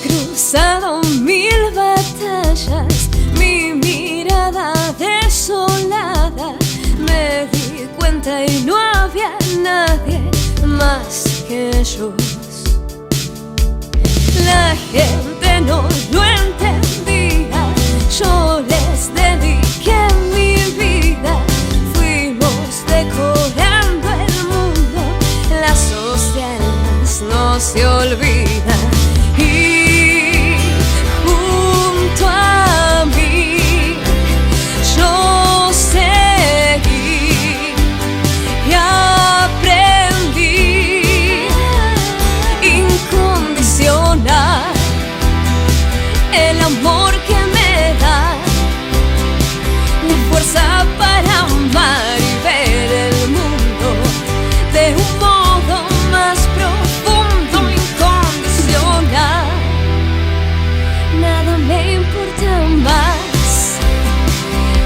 cruzado mil batallas, mi mirada desolada, me di cuenta y no había nadie más que ellos. La gente no lo entendía, yo les dediqué mi vida, fuimos decorando el mundo, lazos de almas no se olvidan. Y junto a mí yo seguí y aprendí incondicional el amor que me da, la fuerza para amar y ver el mundo de un modo más profundo, incondicional. Nada me importa más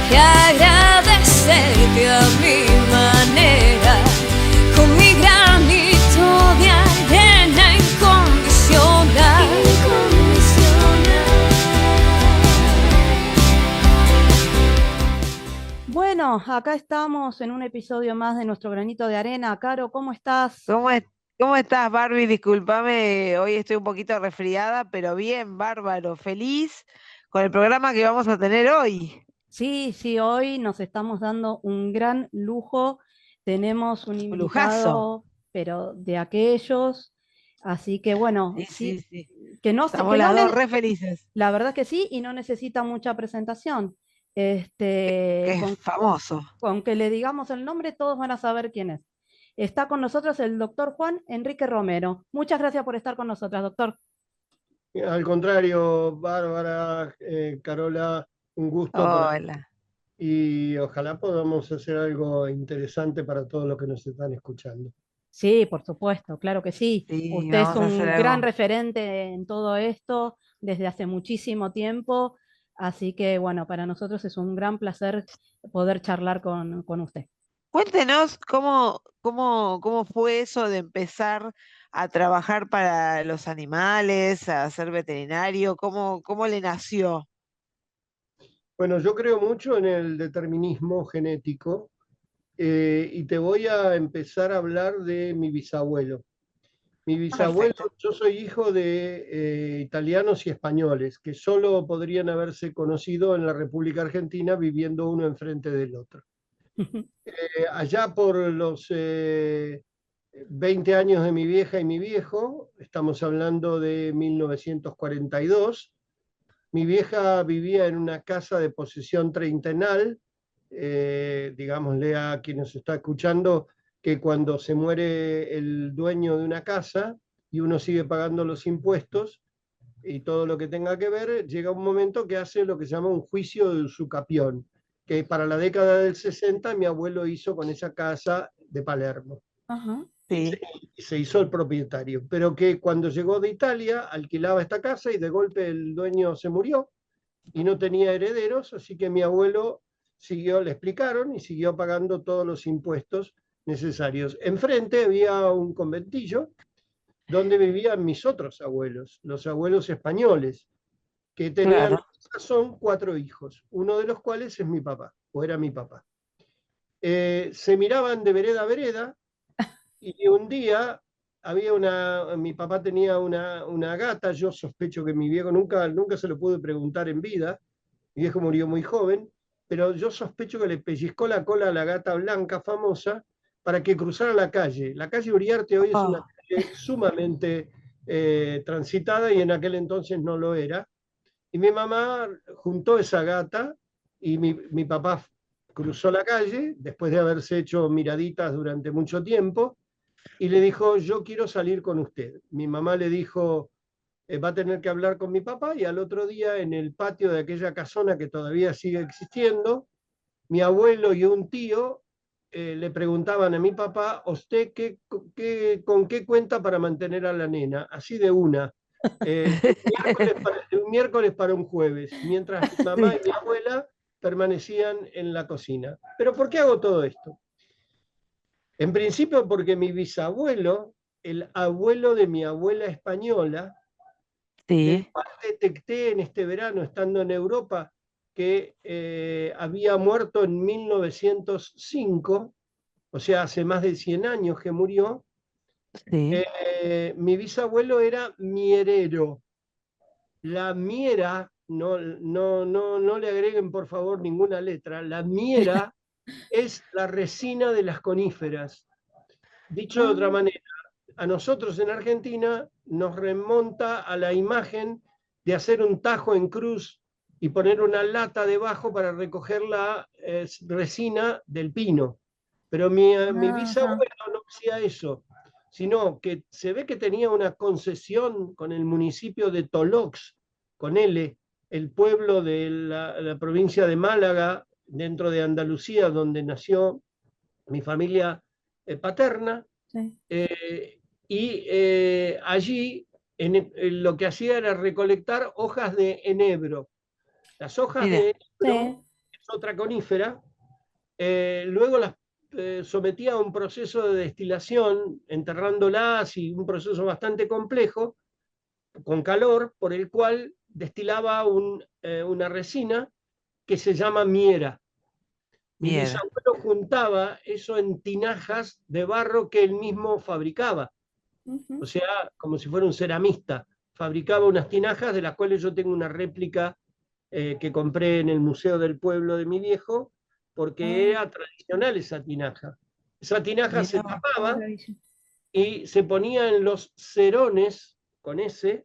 que agradecerte a mi manera, con mi granito de arena incondicional. Bueno, acá estamos en un episodio más de nuestro granito de arena. Caro, ¿cómo estás? ¿Cómo estás, Barbie? Discúlpame, hoy estoy un poquito resfriada, pero bien, bárbaro, feliz con el programa que vamos a tener hoy. Sí, hoy nos estamos dando un gran lujo. Tenemos un Un lujazo. invitado, pero de aquellos. Así que bueno, Sí. que no Estamos que las no dos re felices. la verdad que sí, y no necesita mucha presentación. Que es famoso. Con que le digamos el nombre, todos van a saber quién es. Está con nosotros el doctor Juan Enrique Romero. Muchas gracias por estar con nosotros, doctor. Al contrario, Bárbara, Carola, un gusto Hola. y ojalá podamos hacer algo interesante para todos los que nos están escuchando. Sí, por supuesto, claro que sí. Sí, Usted es vamos a hacer un algo. gran referente en todo esto desde hace muchísimo tiempo, así que bueno, para nosotros es un gran placer poder charlar con usted. Cuéntenos cómo fue eso de empezar a trabajar para los animales, a ser veterinario, cómo le nació. Bueno, yo creo mucho en el determinismo genético y te voy a empezar a hablar de mi bisabuelo. Mi bisabuelo, Perfecto. yo soy hijo de italianos y españoles que solo podrían haberse conocido en la República Argentina viviendo uno enfrente del otro. Allá por los 20 años de mi vieja y mi viejo, estamos hablando de 1942, mi vieja vivía en una casa de posesión treintenal, digámosle a quien nos está escuchando que cuando se muere el dueño de una casa y uno sigue pagando los impuestos y todo lo que tenga que ver, llega un momento que hace lo que se llama un juicio de usucapión, que para la década del 60 mi abuelo hizo con esa casa de Palermo. Ajá. Sí. Y se hizo el propietario, pero que cuando llegó de Italia alquilaba esta casa y de golpe el dueño se murió y no tenía herederos, así que mi abuelo siguió, le explicaron, y siguió pagando todos los impuestos necesarios. Enfrente había un conventillo donde vivían mis otros abuelos, los abuelos españoles, que tenían, Claro. son 4 hijos, uno de los cuales es mi papá, o era mi papá. Se miraban de vereda a vereda, y un día mi papá tenía una gata, yo sospecho que mi viejo nunca se lo pude preguntar en vida, mi viejo murió muy joven, pero yo sospecho que le pellizcó la cola a la gata blanca famosa para que cruzara la calle. La calle Uriarte hoy es una calle sumamente transitada y en aquel entonces no lo era. Y mi mamá juntó esa gata y mi papá cruzó la calle después de haberse hecho miraditas durante mucho tiempo y le dijo, yo quiero salir con usted. Mi mamá le dijo, va a tener que hablar con mi papá, y al otro día en el patio de aquella casona que todavía sigue existiendo, mi abuelo y un tío le preguntaban a mi papá, ¿usted con qué cuenta para mantener a la nena? Así de una. Un miércoles para un jueves, mientras mi mamá y mi abuela permanecían en la cocina. ¿Pero por qué hago todo esto? En principio porque mi bisabuelo, el abuelo de mi abuela española, Sí, cual detecté en este verano, estando en Europa, que había muerto en 1905, o sea, hace más de 100 años que murió. sí. Mi bisabuelo era mierero. La miera, no le agreguen por favor ninguna letra, la miera es la resina de las coníferas. Dicho de otra Ah, manera, a nosotros en Argentina nos remonta a la imagen de hacer un tajo en cruz y poner una lata debajo para recoger la resina del pino. Pero mi ajá. bisabuelo no hacía eso, sino que se ve que tenía una concesión con el municipio de Tolox, con L, el pueblo de la provincia de Málaga, dentro de Andalucía, donde nació mi familia paterna, Sí. allí lo que hacía era recolectar hojas de enebro. Las hojas Mira, de enebro Sí. es otra conífera, luego las sometía a un proceso de destilación, enterrándolas y un proceso bastante complejo, con calor, por el cual destilaba una resina que se llama miera. Mi mierda. bisabuelo juntaba eso en tinajas de barro que él mismo fabricaba, o Ujú. sea, como si fuera un ceramista. Fabricaba unas tinajas de las cuales yo tengo una réplica que compré en el Museo del Pueblo de mi viejo, porque Ah, era tradicional esa tinaja. Esa tinaja se Mira vos. qué tapaba maravilla. y se ponía en los cerones, con ese,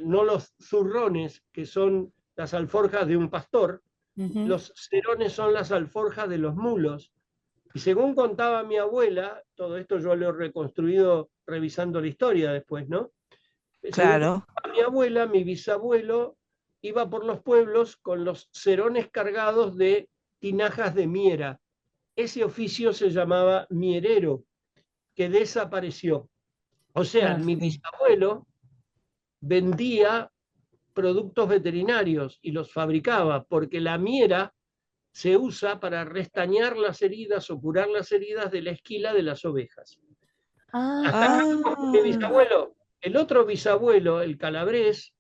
no los zurrones, que son las alforjas de un pastor, Ujú. los cerones son las alforjas de los mulos. Y según contaba mi abuela, todo esto yo lo he reconstruido revisando la historia después, ¿no? Según Claro. contaba mi abuela, mi bisabuelo iba por los pueblos con los cerones cargados de tinajas de miera. Ese oficio se llamaba mierero, que desapareció. O sea, Claro. mi Sí. bisabuelo vendía productos veterinarios y los fabricaba, porque la miera se usa para restañar las heridas o curar las heridas de la esquila de las ovejas. Hasta Ajá. aquí mi Ah, bisabuelo. El otro bisabuelo, el calabrés,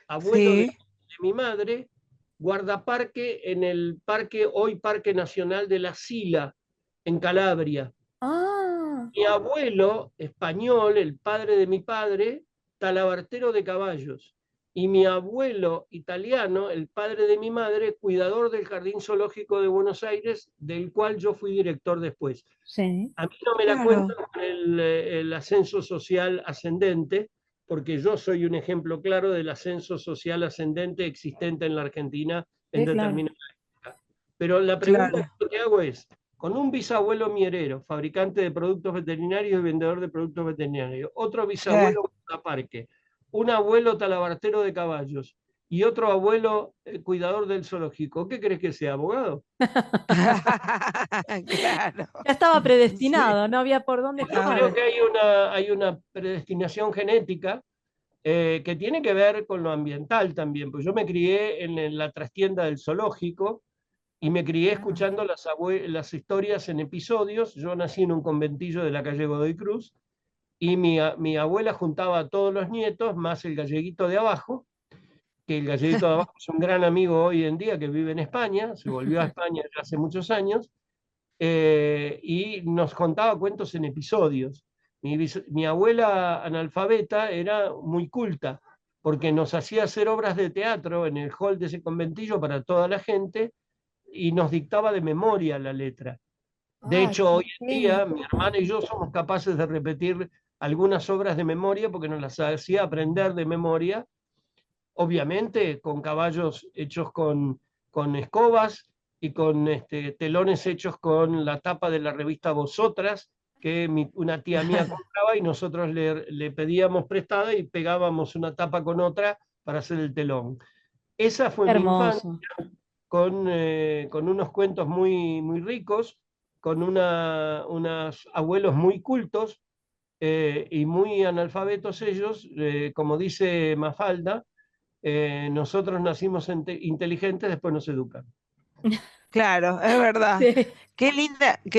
abuelo de sí. mi madre, guardaparque en el parque, hoy Parque Nacional de la Sila, en Calabria. Ah, Mi abuelo español, el padre de mi padre, talabartero de caballos. Y mi abuelo italiano, el padre de mi madre, cuidador del Jardín Zoológico de Buenos Aires, del cual yo fui director después. sí. A mí no me la Claro. cuentan con el ascenso social ascendente, porque yo soy un ejemplo claro del ascenso social ascendente existente en la Argentina en Sí, claro. determinada época. Pero la pregunta Claro. que hago es, con un bisabuelo mierero, fabricante de productos veterinarios y vendedor de productos veterinarios, otro Sí. bisabuelo parque, un abuelo talabartero de caballos y otro abuelo cuidador del zoológico, ¿qué crees que sea, abogado? Claro. Ya estaba Sí. predestinado, no había por dónde Yo creo escapar. Claro. que hay una predestinación genética que tiene que ver con lo ambiental también, pues yo me crié en la trastienda del zoológico y me crié Ah, escuchando las historias en episodios. Yo nací en un conventillo de la calle Godoy Cruz y mi abuela juntaba a todos los nietos, más el galleguito de abajo, que el galleguito de abajo es un gran amigo hoy en día que vive en España, se volvió a España ya hace muchos años, y nos contaba cuentos en episodios. Mi abuela analfabeta era muy culta, porque nos hacía hacer obras de teatro en el hall de ese conventillo para toda la gente y nos dictaba de memoria la letra. De ay, hecho, qué hoy en genio. día mi hermana y yo somos capaces de repetir algunas obras de memoria porque nos las hacía aprender de memoria, obviamente con caballos hechos con escobas y con telones hechos con la tapa de la revista Vosotras, que una tía mía compraba y nosotros le pedíamos prestada y pegábamos una tapa con otra para hacer el telón. Esa fue mi infancia Hermoso. con unos cuentos muy, muy ricos, con unos abuelos muy cultos y muy analfabetos ellos, como dice Mafalda, nosotros nacimos inteligentes, después nos educan. Claro, es verdad. Sí. Qué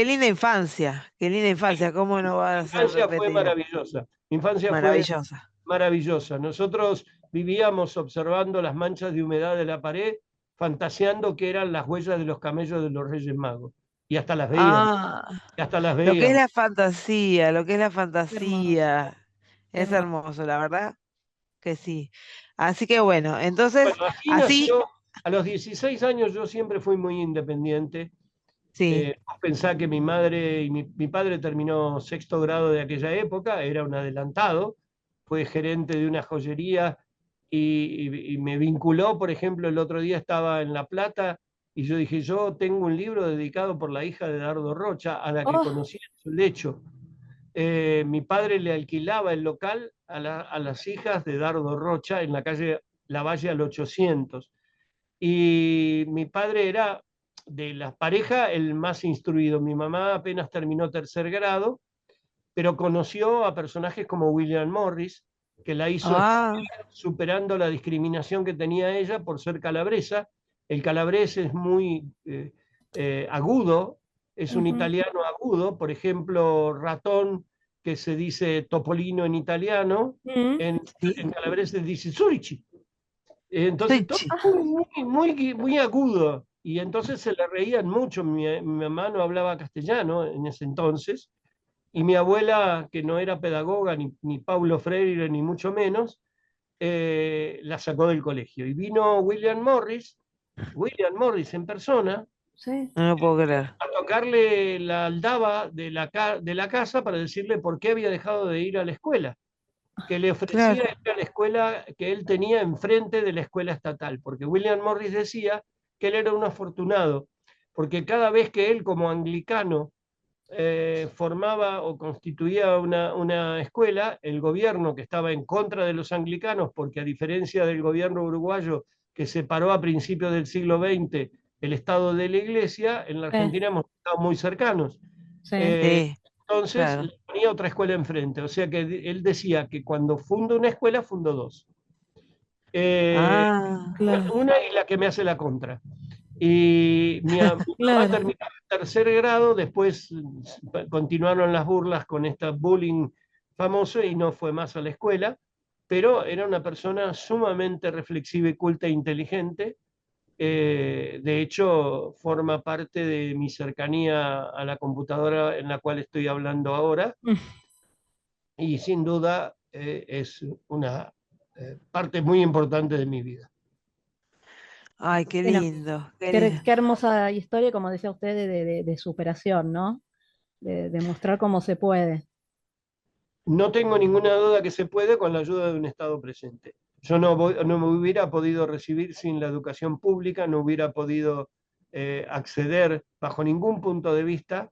linda infancia. Qué linda infancia. ¿Cómo no va Mi a ser infancia fue repetida? maravillosa. Mi infancia fue Maravillosa. maravillosa. Nosotros vivíamos observando las manchas de humedad de la pared, fantaseando que eran las huellas de los camellos de los Reyes Magos. Y hasta las veíamos, Ah, y hasta las lo que es veíamos. la fantasía, lo que es la Qué hermoso, fantasía. qué Es hermoso. hermoso, la verdad que sí. Así que bueno, entonces, Bueno, así así, nació. A los 16 años yo siempre fui muy independiente. sí. Vos pensá que mi madre y mi padre terminó sexto grado de aquella época, era un adelantado, fue gerente de una joyería y me vinculó, por ejemplo, el otro día estaba en La Plata y yo dije, yo tengo un libro dedicado por la hija de Dardo Rocha, a la que Oh, conocí en su lecho. Mi padre le alquilaba el local a las hijas de Dardo Rocha en la calle Lavalle al 800. Y mi padre era de la pareja el más instruido. Mi mamá apenas terminó tercer grado, pero conoció a personajes como William Morris, que la hizo Ah, superando la discriminación que tenía ella por ser calabresa. El calabrés es muy agudo, es un ujú, italiano agudo, por ejemplo, ratón, que se dice topolino en italiano, mm, en, sí. en calabrés se dice zurichi. Entonces todo Sushi. muy agudo. Y entonces se le reían mucho. Mi mamá no hablaba castellano en ese entonces. Y mi abuela, que no era pedagoga, ni Paulo Freire, ni mucho menos, la sacó del colegio. Y vino William Morris en persona, sí. No lo puedo creer. a tocarle la aldaba de la casa para decirle por qué había dejado de ir a la escuela, que le ofrecía Claro, ir a la escuela que él tenía enfrente de la escuela estatal, porque William Morris decía que él era un afortunado, porque cada vez que él como anglicano formaba o constituía una escuela, el gobierno que estaba en contra de los anglicanos, porque a diferencia del gobierno uruguayo que separó a principios del siglo XX el Estado de la Iglesia, en la Sí, Argentina hemos estado muy cercanos. sí. Eh, sí, entonces claro. le ponía otra escuela enfrente, o sea que él decía que cuando funda una escuela, fundó dos. Eh, Ah, Claro, una y la que me hace la contra. Y mi mamá claro. terminó el tercer grado, después continuaron las burlas con este bullying famoso y no fue más a la escuela, pero era una persona sumamente reflexiva y culta e inteligente. De hecho, forma parte de mi cercanía a la computadora en la cual estoy hablando ahora y sin duda es una parte muy importante de mi vida. ay, qué Bueno, lindo, qué qué, lindo. qué hermosa historia, como decía usted, de superación, ¿no? De mostrar cómo se puede. No tengo ninguna duda que se puede con la ayuda de un Estado presente. Yo no me hubiera podido recibir sin la educación pública, no hubiera podido acceder bajo ningún punto de vista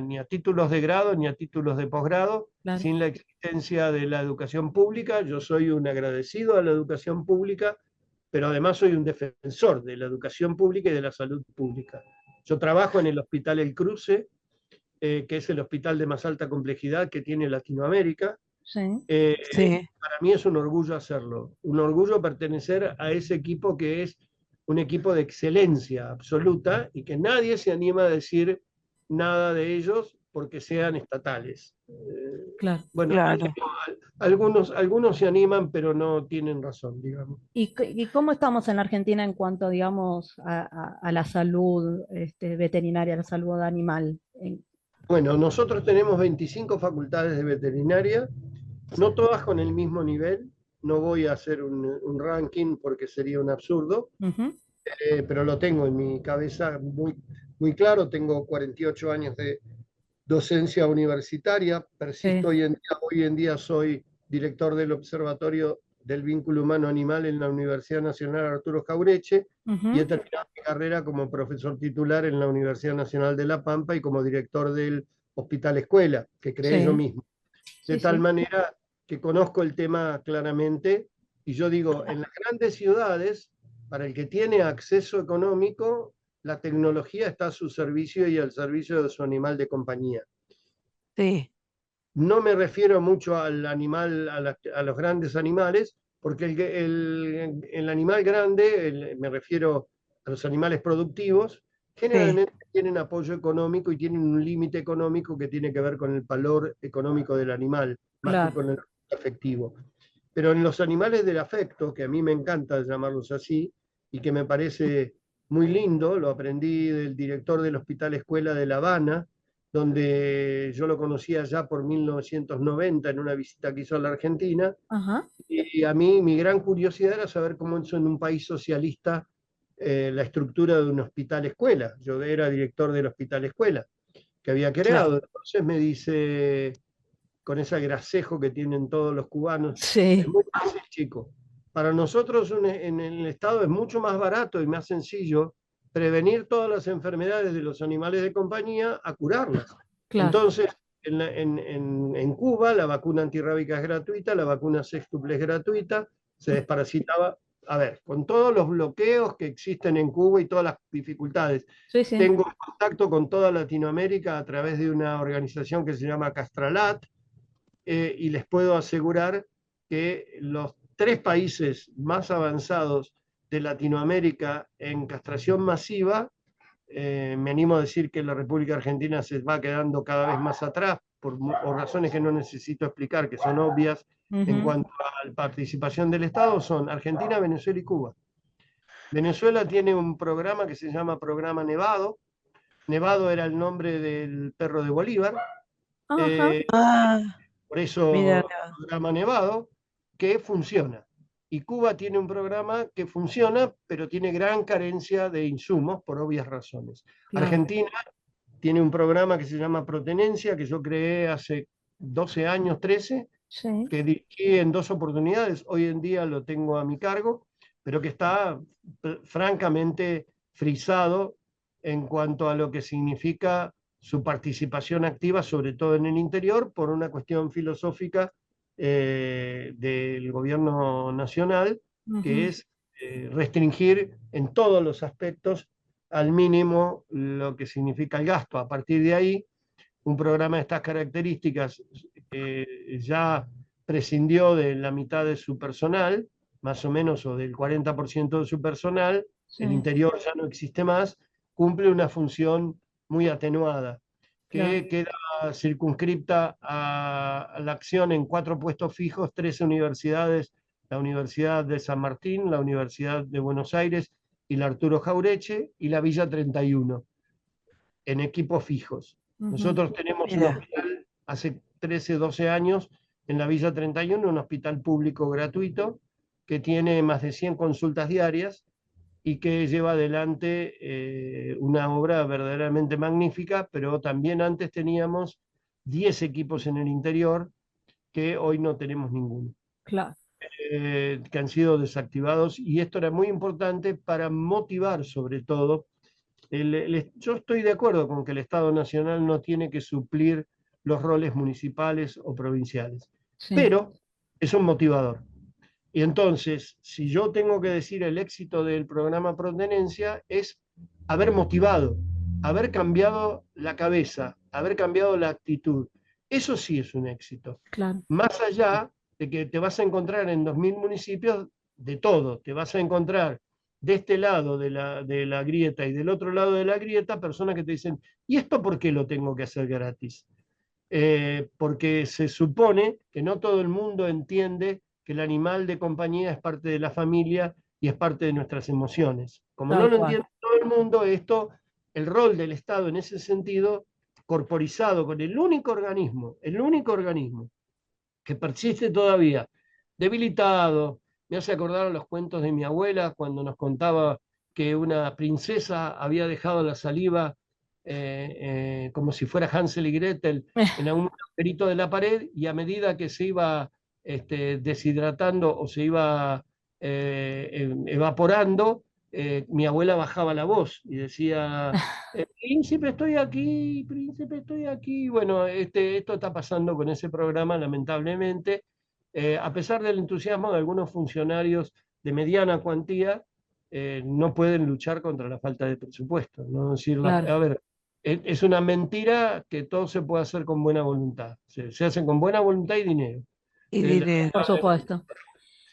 ni a títulos de grado ni a títulos de posgrado Claro. sin la existencia de la educación pública. Yo soy un agradecido a la educación pública, pero además soy un defensor de la educación pública y de la salud pública. Yo trabajo en el Hospital El Cruce, que es el hospital de más alta complejidad que tiene Latinoamérica. Sí. Sí. Para mí es un orgullo hacerlo, un orgullo pertenecer a ese equipo que es un equipo de excelencia absoluta y que nadie se anima a decir nada de ellos porque sean estatales. Claro. Bueno, Claro. algunos se animan, pero no tienen razón, digamos. ¿Y cómo estamos en la Argentina en cuanto, digamos, a la salud veterinaria, a la salud animal? Bueno, nosotros tenemos 25 facultades de veterinaria, no todas con el mismo nivel. No voy a hacer un ranking porque sería un absurdo, Ujú, pero lo tengo en mi cabeza muy claro. Tengo 48 años de docencia universitaria, sí. persisto hoy en día soy director del Observatorio del Vínculo Humano-Animal en la Universidad Nacional Arturo Jaureche y he Ujú, terminado mi carrera como profesor titular en la Universidad Nacional de La Pampa y como director del Hospital Escuela, que creé yo sí, mismo. De sí, tal sí. manera que conozco el tema claramente y yo digo, en las grandes ciudades, para el que tiene acceso económico, la tecnología está a su servicio y al servicio de su animal de compañía. Sí. No me refiero mucho al animal, a los grandes animales, porque el animal grande, me refiero a los animales productivos, Sí. generalmente tienen apoyo económico y tienen un límite económico que tiene que ver con el valor económico del animal, más que Claro. con el afectivo. Pero en los animales del afecto, que a mí me encanta llamarlos así, y que me parece muy lindo, lo aprendí del director del Hospital Escuela de La Habana, donde yo lo conocía ya por 1990 en una visita que hizo a la Argentina, Ajá, y a mí mi gran curiosidad era saber cómo es en un país socialista la estructura de un hospital escuela. Yo era director del Hospital Escuela que había creado. Claro. Entonces me dice, con ese gracejo que tienen todos los cubanos, sí, es muy fácil, chico. Para nosotros en el Estado es mucho más barato y más sencillo prevenir todas las enfermedades de los animales de compañía a curarlas. claro. Entonces, en Cuba la vacuna antirrábica es gratuita, la vacuna sextuple es gratuita, se desparasitaba. A ver, con todos los bloqueos que existen en Cuba y todas las dificultades, Sí, sí. tengo contacto con toda Latinoamérica a través de una organización que se llama Castralat, y les puedo asegurar que los 3 países más avanzados de Latinoamérica en castración masiva, me animo a decir que la República Argentina se va quedando cada vez más atrás por razones que no necesito explicar, que son obvias en Ujú. cuanto a la participación del Estado, son Argentina, Venezuela y Cuba. Venezuela tiene un programa que se llama Programa Nevado. Nevado era el nombre del perro de Bolívar, Ajá, Ah, por mira, eso Programa Nevado, que funciona. Y Cuba tiene un programa que funciona, pero tiene gran carencia de insumos por obvias razones. claro. Argentina tiene un programa que se llama Protenencia, que yo creé hace 12 años, 13, Sí, que dirigí en 2 oportunidades. Hoy en día lo tengo a mi cargo, pero que está francamente frisado en cuanto a lo que significa su participación activa, sobre todo en el interior, por una cuestión filosófica del gobierno nacional, que ujú, es restringir en todos los aspectos al mínimo lo que significa el gasto. A partir de ahí, un programa de estas características ya prescindió de la mitad de su personal, más o menos, o del 40% de su personal, el sí, interior ya no existe más, cumple una función muy atenuada, claro. que queda circunscripta a la acción en 4 puestos fijos, 13 universidades, la Universidad de San Martín, la Universidad de Buenos Aires y la Arturo Jaureche y la Villa 31, en equipos fijos. Ujú, Nosotros tenemos un mira. hospital hace 13, 12 años en la Villa 31, un hospital público gratuito que tiene más de 100 consultas diarias y que lleva adelante una obra verdaderamente magnífica, pero también antes teníamos 10 equipos en el interior que hoy no tenemos ninguno, claro. que han sido desactivados, y esto era muy importante para motivar sobre todo. Yo estoy de acuerdo con que el Estado Nacional no tiene que suplir los roles municipales o provinciales, Sí, pero es un motivador. Y entonces, si yo tengo que decir el éxito del programa Protenencia, es haber motivado, haber cambiado la cabeza, haber cambiado la actitud. Eso sí es un éxito. claro. Más allá de que te vas a encontrar en 2000 municipios de todo, te vas a encontrar de este lado de la grieta y del otro lado de la grieta personas que te dicen, ¿y esto por qué lo tengo que hacer gratis? Porque se supone que no todo el mundo entiende que el animal de compañía es parte de la familia y es parte de nuestras emociones. Como no Tal lo cual. entiende todo el mundo, el rol del Estado en ese sentido, corporizado con el único organismo que persiste todavía, debilitado. Me hace acordar a los cuentos de mi abuela cuando nos contaba que una princesa había dejado la saliva como si fuera Hansel y Gretel en un agujerito de la pared, y a medida que se iba deshidratando o se iba evaporando, mi abuela bajaba la voz y decía, príncipe, estoy aquí, príncipe, estoy aquí. Bueno, esto está pasando con ese programa, lamentablemente. A pesar del entusiasmo de algunos funcionarios de mediana cuantía, no pueden luchar contra la falta de presupuesto, ¿no? Es decir, Claro. a ver, es una mentira que todo se puede hacer con buena voluntad. Se hace con buena voluntad y dinero. Y dinero. Por supuesto.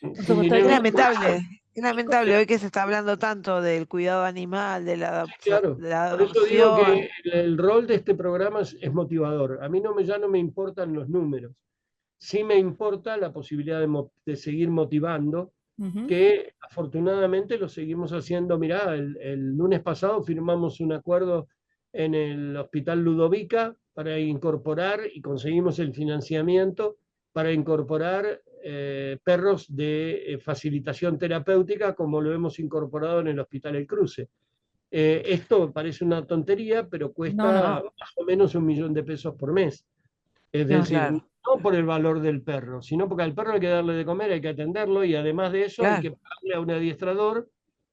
Sin Por supuesto. dinero, Es lamentable hoy que se está hablando tanto del cuidado animal, claro. de la Por eso digo adopción. que el rol de este programa es motivador. A mí ya no me importan los números, sí me importa la posibilidad de seguir motivando, Ujú. que afortunadamente lo seguimos haciendo. Mirá, el lunes pasado firmamos un acuerdo en el Hospital Ludovica para incorporar, y conseguimos el financiamiento para incorporar perros de facilitación terapéutica, como lo hemos incorporado en el Hospital El Cruce. Esto parece una tontería, pero No, cuesta no, más o menos 1.000.000 de pesos por mes. Es claro, decir, Claro, no por el valor del perro, sino porque al perro hay que darle de comer, hay que atenderlo, y además de eso hay que claro, pagarle a un adiestrador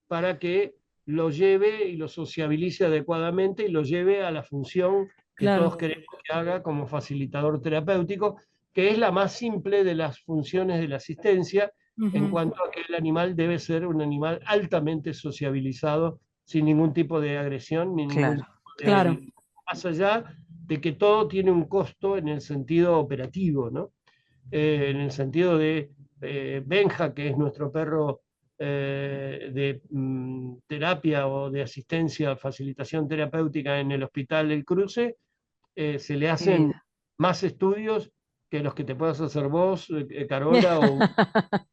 para que lo lleve y lo sociabilice adecuadamente y lo lleve a la función que todos claro. queremos que haga como facilitador terapéutico, que es la más simple de las funciones de la asistencia, en Ujú. cuanto a que el animal debe ser un animal altamente sociabilizado, sin ningún tipo de agresión ni ningún claro. tipo Claro, de, más allá de que todo tiene un costo en el sentido operativo, ¿no? En el sentido de Benja, que es nuestro perro de terapia o de asistencia, facilitación terapéutica en el Hospital El Cruce, se le Mi hacen vida. más estudios que los que te puedas hacer vos, Carola, o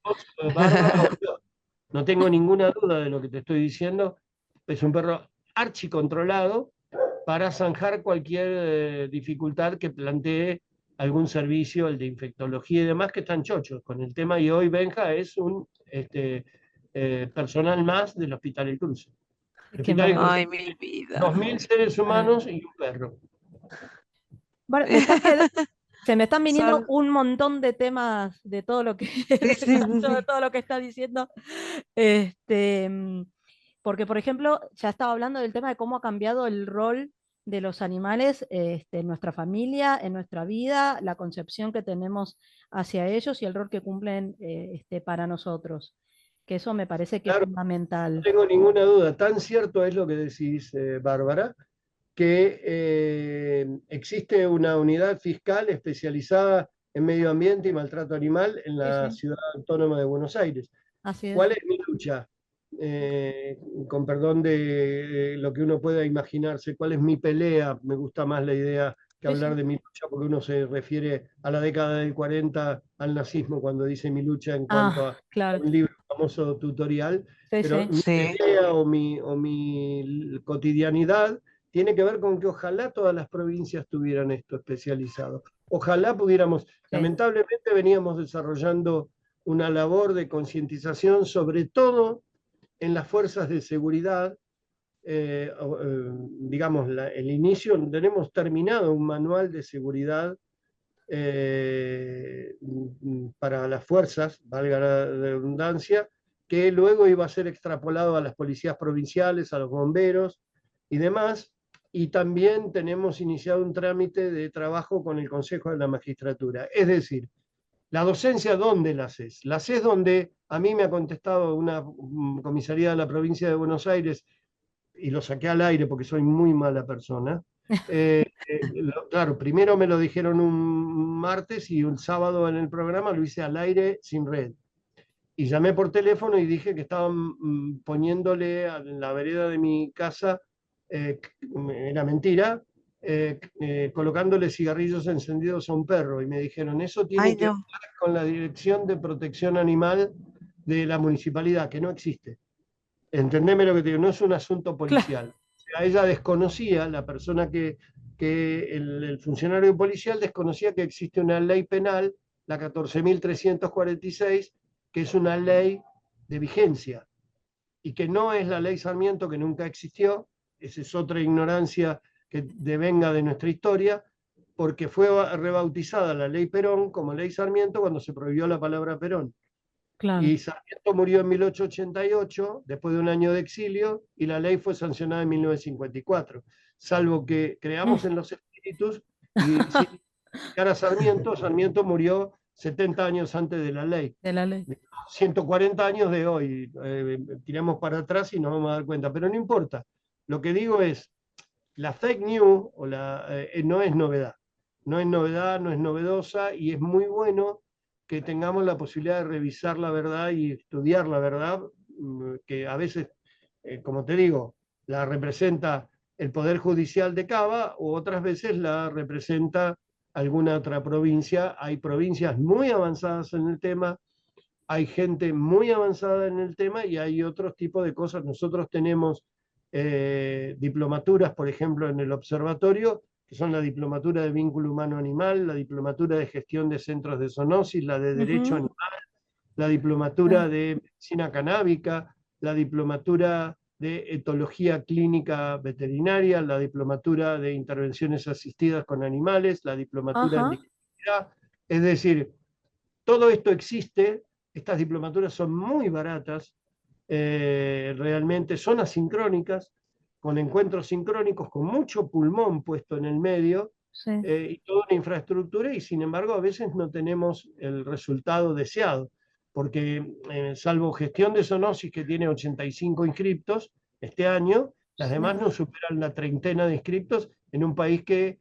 vos, Bárbara, o yo. No tengo ninguna duda de lo que te estoy diciendo. Es un perro archicontrolado para zanjar cualquier dificultad que plantee algún servicio, el de infectología y demás, que están chochos con el tema. Y hoy Benja es un personal más del Hospital El Cruce. El qué Hospital El Cruce Ay, maravilla. mi tiene vida. 2.000 seres Eh, humanos y un perro. Bueno, se me están viniendo Son, un montón de temas de todo lo que, sí, sí, sí, de sí. todo lo que está diciendo. Este, porque, por ejemplo, ya estaba hablando del tema de cómo ha cambiado el rol de los animales, en nuestra familia, en nuestra vida, la concepción que tenemos hacia ellos y el rol que cumplen, para nosotros. Que eso me parece que es Claro, no fundamental. tengo ninguna duda. Tan cierto es lo que decís, Bárbara, que existe una unidad fiscal especializada en medio ambiente y maltrato animal en Sí, la sí, Ciudad Autónoma de Buenos Aires. así es. ¿Cuál es mi lucha? Con perdón de lo que uno pueda imaginarse, ¿cuál es mi pelea? Me gusta más la idea que Sí, hablar sí. de mi lucha, porque uno se refiere a la década del 40, al nazismo, cuando dice mi lucha en cuanto Ah, a claro. un libro famoso tutorial, Sí, pero sí. mi Sí, pelea o mi cotidianidad tiene que ver con que ojalá todas las provincias tuvieran esto especializado. Ojalá pudiéramos, Sí. lamentablemente veníamos desarrollando una labor de concientización, sobre todo en las fuerzas de seguridad. Digamos, el inicio, tenemos terminado un manual de seguridad para las fuerzas, valga la redundancia, que luego iba a ser extrapolado a las policías provinciales, a los bomberos y demás. Y también tenemos iniciado un trámite de trabajo con el Consejo de la Magistratura. Es decir, la docencia, ¿dónde la haces? La haces donde a mí me ha contestado una comisaría de la provincia de Buenos Aires, y lo saqué al aire porque soy muy mala persona. Claro, primero me lo dijeron un martes y un sábado en el programa lo hice al aire sin red. Y llamé por teléfono y dije que estaban poniéndole a la vereda de mi casa, eh, era mentira, colocándole cigarrillos encendidos a un perro. Y me dijeron, eso ay, tiene que no, ver con la Dirección de Protección Animal de la municipalidad, que no existe. Entendeme lo que te digo, no es un asunto Claro. policial. O sea, ella desconocía, la persona que el funcionario policial desconocía que existe una ley penal, la 14.346, que es una ley de vigencia y que no es la ley Sarmiento, que nunca existió. Esa es otra ignorancia que devenga de nuestra historia, porque fue rebautizada la ley Perón como ley Sarmiento cuando se prohibió la palabra Perón. Claro. Y Sarmiento murió en 1888, después de un año de exilio, y la ley fue sancionada en 1954. Salvo que creamos Mm. en los espíritus, y si cara Sarmiento, Sarmiento murió 70 años antes de la ley. De la ley. 140 años de hoy, tiramos para atrás y nos vamos a dar cuenta, pero no importa. Lo que digo es, la fake news no es novedad, no es novedad, no es novedosa, y es muy bueno que tengamos la posibilidad de revisar la verdad y estudiar la verdad, que a veces, como te digo, la representa el Poder Judicial de Cava, o otras veces la representa alguna otra provincia. Hay provincias muy avanzadas en el tema, hay gente muy avanzada en el tema y hay otros tipos de cosas. Nosotros tenemos diplomaturas, por ejemplo, en el observatorio, que son la diplomatura de vínculo humano-animal, la diplomatura de gestión de centros de zoonosis, la de derecho Ujú. animal, la diplomatura de medicina canábica, la diplomatura de etología clínica veterinaria, la diplomatura de intervenciones asistidas con animales, la diplomatura en Ajá. discapacidad. Es decir, todo esto existe, estas diplomaturas son muy baratas, realmente son asincrónicas, con encuentros sincrónicos, con mucho pulmón puesto en el medio, Sí, y toda una infraestructura, y sin embargo a veces no tenemos el resultado deseado, porque salvo gestión de zoonosis, que tiene 85 inscriptos este año, las sí, demás no superan la treintena de inscriptos en un país que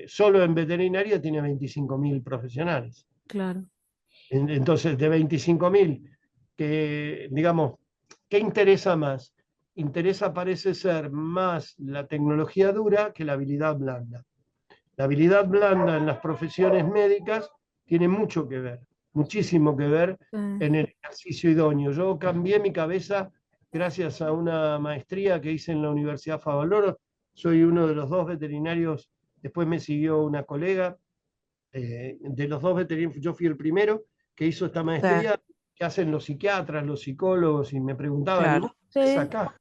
solo en veterinaria tiene 25.000 profesionales. claro. Entonces, de 25.000, que digamos, ¿qué interesa más? Interesa, parece ser, más la tecnología dura que la habilidad blanda. La habilidad blanda en las profesiones médicas tiene mucho que ver, muchísimo que ver Sí. en el ejercicio idóneo. Yo cambié mi cabeza gracias a una maestría que hice en la Universidad Favaloro. Soy uno de los 2 veterinarios, después me siguió una colega. De los 2 veterinarios, yo fui el primero que hizo esta Claro, maestría, que hacen los psiquiatras, los psicólogos, y me preguntaban, ¿y vos claro. qué haces Sí, acá?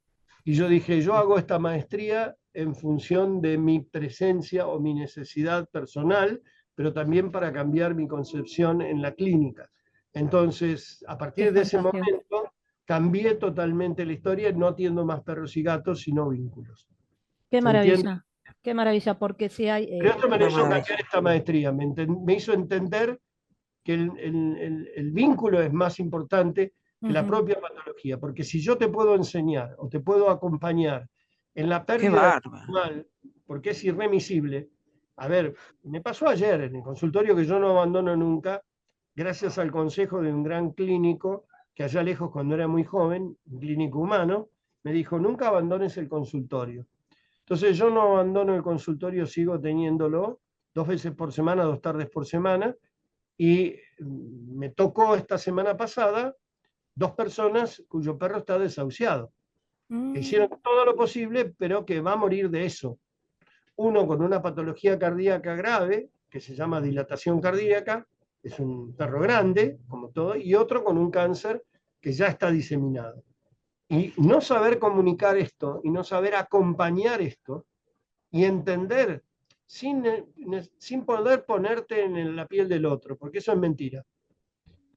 Y yo dije, yo hago esta maestría en función de mi presencia o mi necesidad personal, pero también para cambiar mi concepción en la clínica. Entonces, a qué partir de ese fantástico. momento, cambié totalmente la historia, no atiendo más perros y gatos, sino vínculos. ¿Se entiende? Qué maravilla, porque si hay, Pero esto me lo Una hizo maravilla. cambiar esta maestría, me hizo entender que el vínculo es más importante que la ujú, propia patología, porque si yo te puedo enseñar o te puedo acompañar en la Qué pérdida del bárbaro. animal, porque es irremisible. A ver, me pasó ayer en el consultorio, que yo no abandono nunca, gracias al consejo de un gran clínico que allá lejos, cuando era muy joven, un clínico humano, me dijo, nunca abandones el consultorio. Entonces yo no abandono el consultorio, sigo teniéndolo 2 veces por semana, 2 tardes por semana, y me tocó esta semana pasada 2 personas cuyo perro está desahuciado, que hicieron mm, todo lo posible, pero que va a morir de eso. Uno con una patología cardíaca grave, que se llama dilatación cardíaca, es un perro grande, como todo, y otro con un cáncer que ya está diseminado. Y no saber comunicar esto, y no saber acompañar esto, y entender sin poder ponerte en la piel del otro, porque eso es mentira.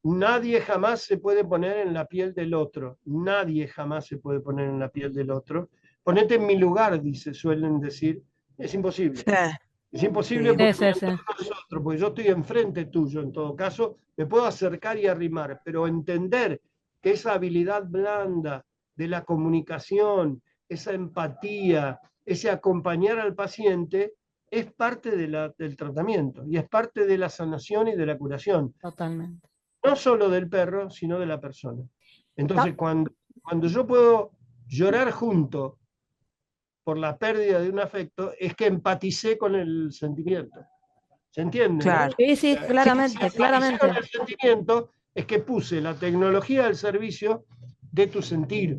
Nadie jamás se puede poner en la piel del otro. Nadie jamás se puede poner en la piel del otro. Ponete en mi lugar, suelen decir. Es imposible. Sí, Es imposible sí, sí, porque mi sí, sí, entorno es otro, porque yo estoy enfrente tuyo. En todo caso, me puedo acercar y arrimar, pero entender que esa habilidad blanda de la comunicación, esa empatía, ese acompañar al paciente, es parte del tratamiento y es parte de la sanación y de la curación, totalmente. no solo del perro, sino de la persona. Entonces, Ta- cuando yo puedo llorar junto por la pérdida de un afecto, es que empaticé con el sentimiento. ¿Se entiende, no? claro. Sí, sí, Sí, Si claramente, sí, sí. empaticé con claramente. el sentimiento, es que puse la tecnología al servicio de tu sentir.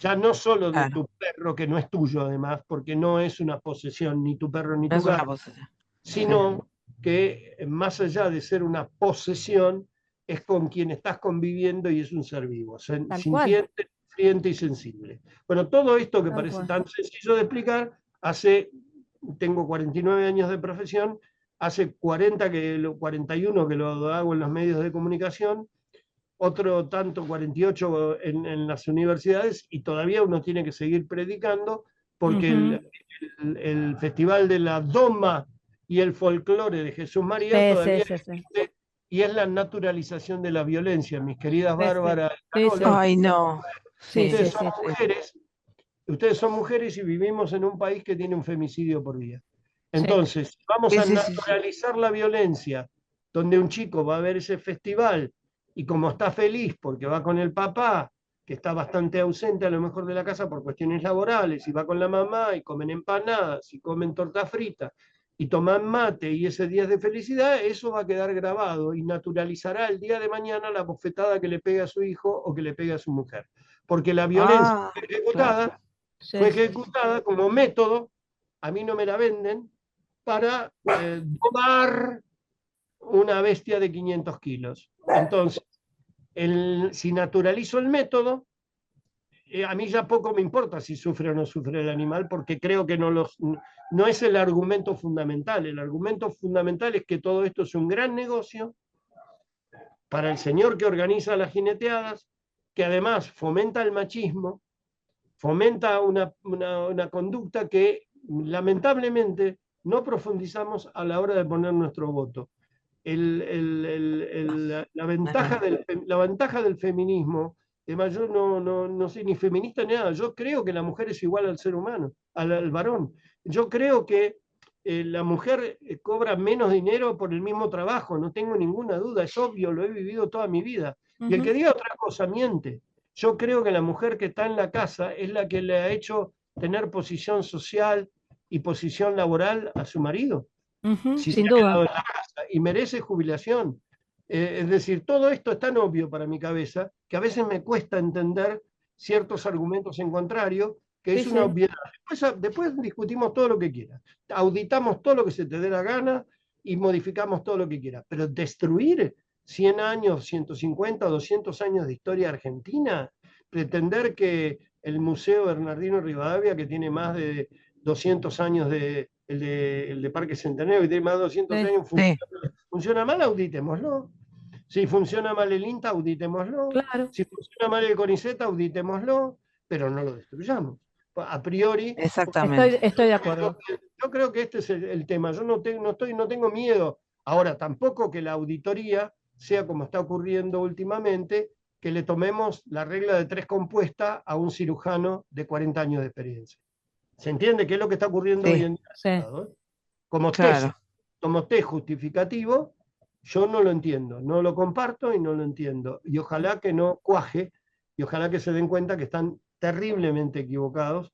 Ya no solo de Claro. tu perro, que no es tuyo además, porque no es una posesión, ni tu perro ni No tu es una gato, posesión. Sí, sino que más allá de ser una posesión, es con quien estás conviviendo y es un ser vivo, Tal cual, sintiente, sufriente y sensible. Bueno, todo esto que tal parece cual. tan sencillo de explicar, tengo 49 años de profesión, hace 41 que lo hago en los medios de comunicación, otro tanto 48 en las universidades, y todavía uno tiene que seguir predicando porque Ujú, el Festival de la Doma y el folclore de Jesús María sí, sí, todavía sí, sí, existe, y es la naturalización de la violencia, mis queridas sí, sí, Bárbara y sí, Carola. sí, Ay, no. sí, Sí, Ustedes sí, son sí, sí. mujeres, ustedes son mujeres y vivimos en un país que tiene un femicidio por día. sí, Entonces, vamos Sí, a sí, sí, sí. naturalizar la violencia, donde un chico va a ver ese festival y como está feliz porque va con el papá, que está bastante ausente a lo mejor de la casa por cuestiones laborales, y va con la mamá y comen empanadas y comen torta frita y toman mate y ese día es de felicidad, eso va a quedar grabado y naturalizará el día de mañana la bofetada que le pega a su hijo o que le pega a su mujer. Porque la violencia Ah, fue claro. fue Sí, sí. ejecutada como método, a mí no me la venden, para domar una bestia de 500 kilos. Entonces, si naturalizo el método, a mí ya poco me importa si sufre o no sufre el animal, porque creo que no es el argumento fundamental. El argumento fundamental es que todo esto es un gran negocio para el señor que organiza las jineteadas, que además fomenta el machismo, fomenta una conducta que lamentablemente no profundizamos a la hora de poner nuestro voto. La ventaja del feminismo, además yo no soy ni feminista ni nada, yo creo que la mujer es igual al ser humano, al varón. Yo creo que la mujer cobra menos dinero por el mismo trabajo, no tengo ninguna duda, es obvio, lo he vivido toda mi vida. Y el que diga otra cosa miente. Yo creo que la mujer que está en la casa es la que le ha hecho tener posición social y posición laboral a su marido. Si se Sin ha quedado duda. en la casa y merece jubilación. Es decir, todo esto es tan obvio para mi cabeza que a veces me cuesta entender ciertos argumentos en contrario, que Sí, es una sí. obviedad. Después discutimos todo lo que quieras, auditamos todo lo que se te dé la gana y modificamos todo lo que quieras, pero destruir 100 años, 150, 200 años de historia argentina, pretender que el Museo Bernardino Rivadavia, que tiene más de 200 años el de Parque Centenario, que tiene más de 200 Sí, años, Sí, funciona mal, auditémoslo. Si funciona mal el INTA, auditémoslo. claro. Si funciona mal el CONICET, auditémoslo, pero no lo destruyamos. A priori, exactamente. Estoy de acuerdo. yo creo que este es el tema. Yo no tengo miedo. Ahora, tampoco que la auditoría sea como está ocurriendo últimamente, que le tomemos la regla de 3 compuesta a un cirujano de 40 años de experiencia. ¿Se entiende qué es lo que está ocurriendo hoy Sí, en día? Sí. Como tesis, claro. como test justificativo, yo no lo entiendo, no lo comparto y no lo entiendo. Y ojalá que no cuaje y ojalá que se den cuenta que están terriblemente equivocados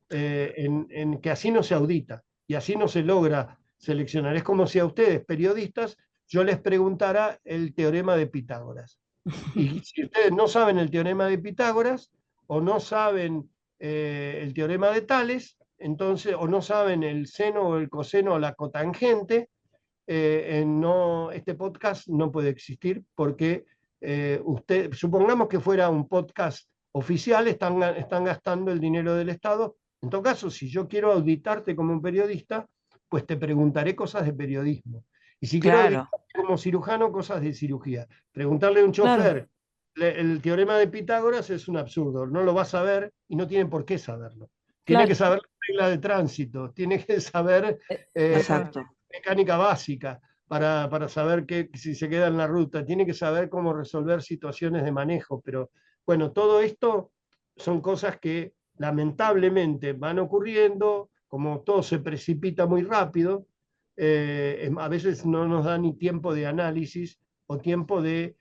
en que así no se audita y así no se logra seleccionar. Es como si a ustedes, periodistas, yo les preguntara el teorema de Pitágoras. Y si ustedes no saben el teorema de Pitágoras o no saben el teorema de Tales, entonces, o no saben el seno o el coseno o la cotangente, este podcast no puede existir porque supongamos que fuera un podcast oficial, están gastando el dinero del Estado. En todo caso, si yo quiero auditarte como un periodista, pues te preguntaré cosas de periodismo. Y si quiero Claro. auditarte como cirujano, cosas de cirugía. Preguntarle a un Claro. chofer el teorema de Pitágoras es un absurdo, no lo va a saber y no tienen por qué saberlo. Tiene Claro. que saber la regla de tránsito, tiene que saber Exacto. mecánica básica para saber si se queda en la ruta, tiene que saber cómo resolver situaciones de manejo, pero bueno, todo esto son cosas que lamentablemente van ocurriendo, como todo se precipita muy rápido, a veces no nos da ni tiempo de análisis o tiempo de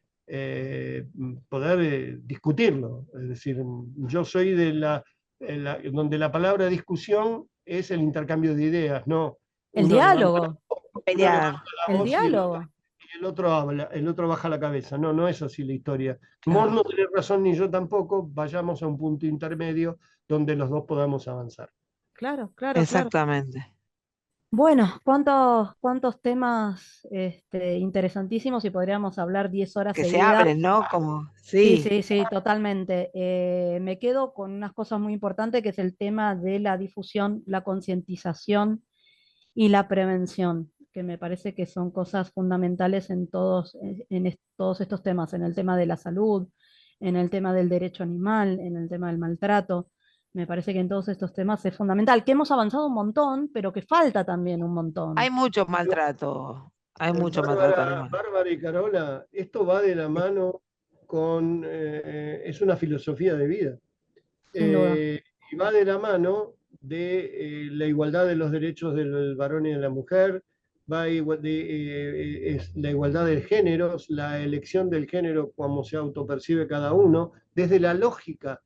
poder discutirlo. Es decir, yo soy donde la palabra discusión es el intercambio de ideas, no El uno levanta diálogo. Pelear. la El voz diálogo. y el otro habla, el otro baja la cabeza. No, no es así la historia. Vos Claro. no tenés razón ni yo tampoco, vayamos a un punto intermedio donde los dos podamos avanzar. Claro, claro, claro. Exactamente. Bueno, cuántos temas interesantísimos y podríamos hablar 10 horas Que se seguidas. abren, ¿no? Como, Sí, sí, sí, sí, totalmente. Me quedo con unas cosas muy importantes que es el tema de la difusión, la concientización y la prevención, que me parece que son cosas fundamentales en todos estos temas, en el tema de la salud, en el tema del derecho animal, en el tema del maltrato. Me parece que en todos estos temas es fundamental, que hemos avanzado un montón, pero que falta también un montón. hay mucho maltrato. Hay mucho maltrato animal. Bárbara y Carola, esto va de la mano es una filosofía de vida. Sin duda. Y va de la mano de la igualdad de los derechos del varón y de la mujer, es la igualdad de géneros, la elección del género como se autopercibe cada uno, desde la lógica,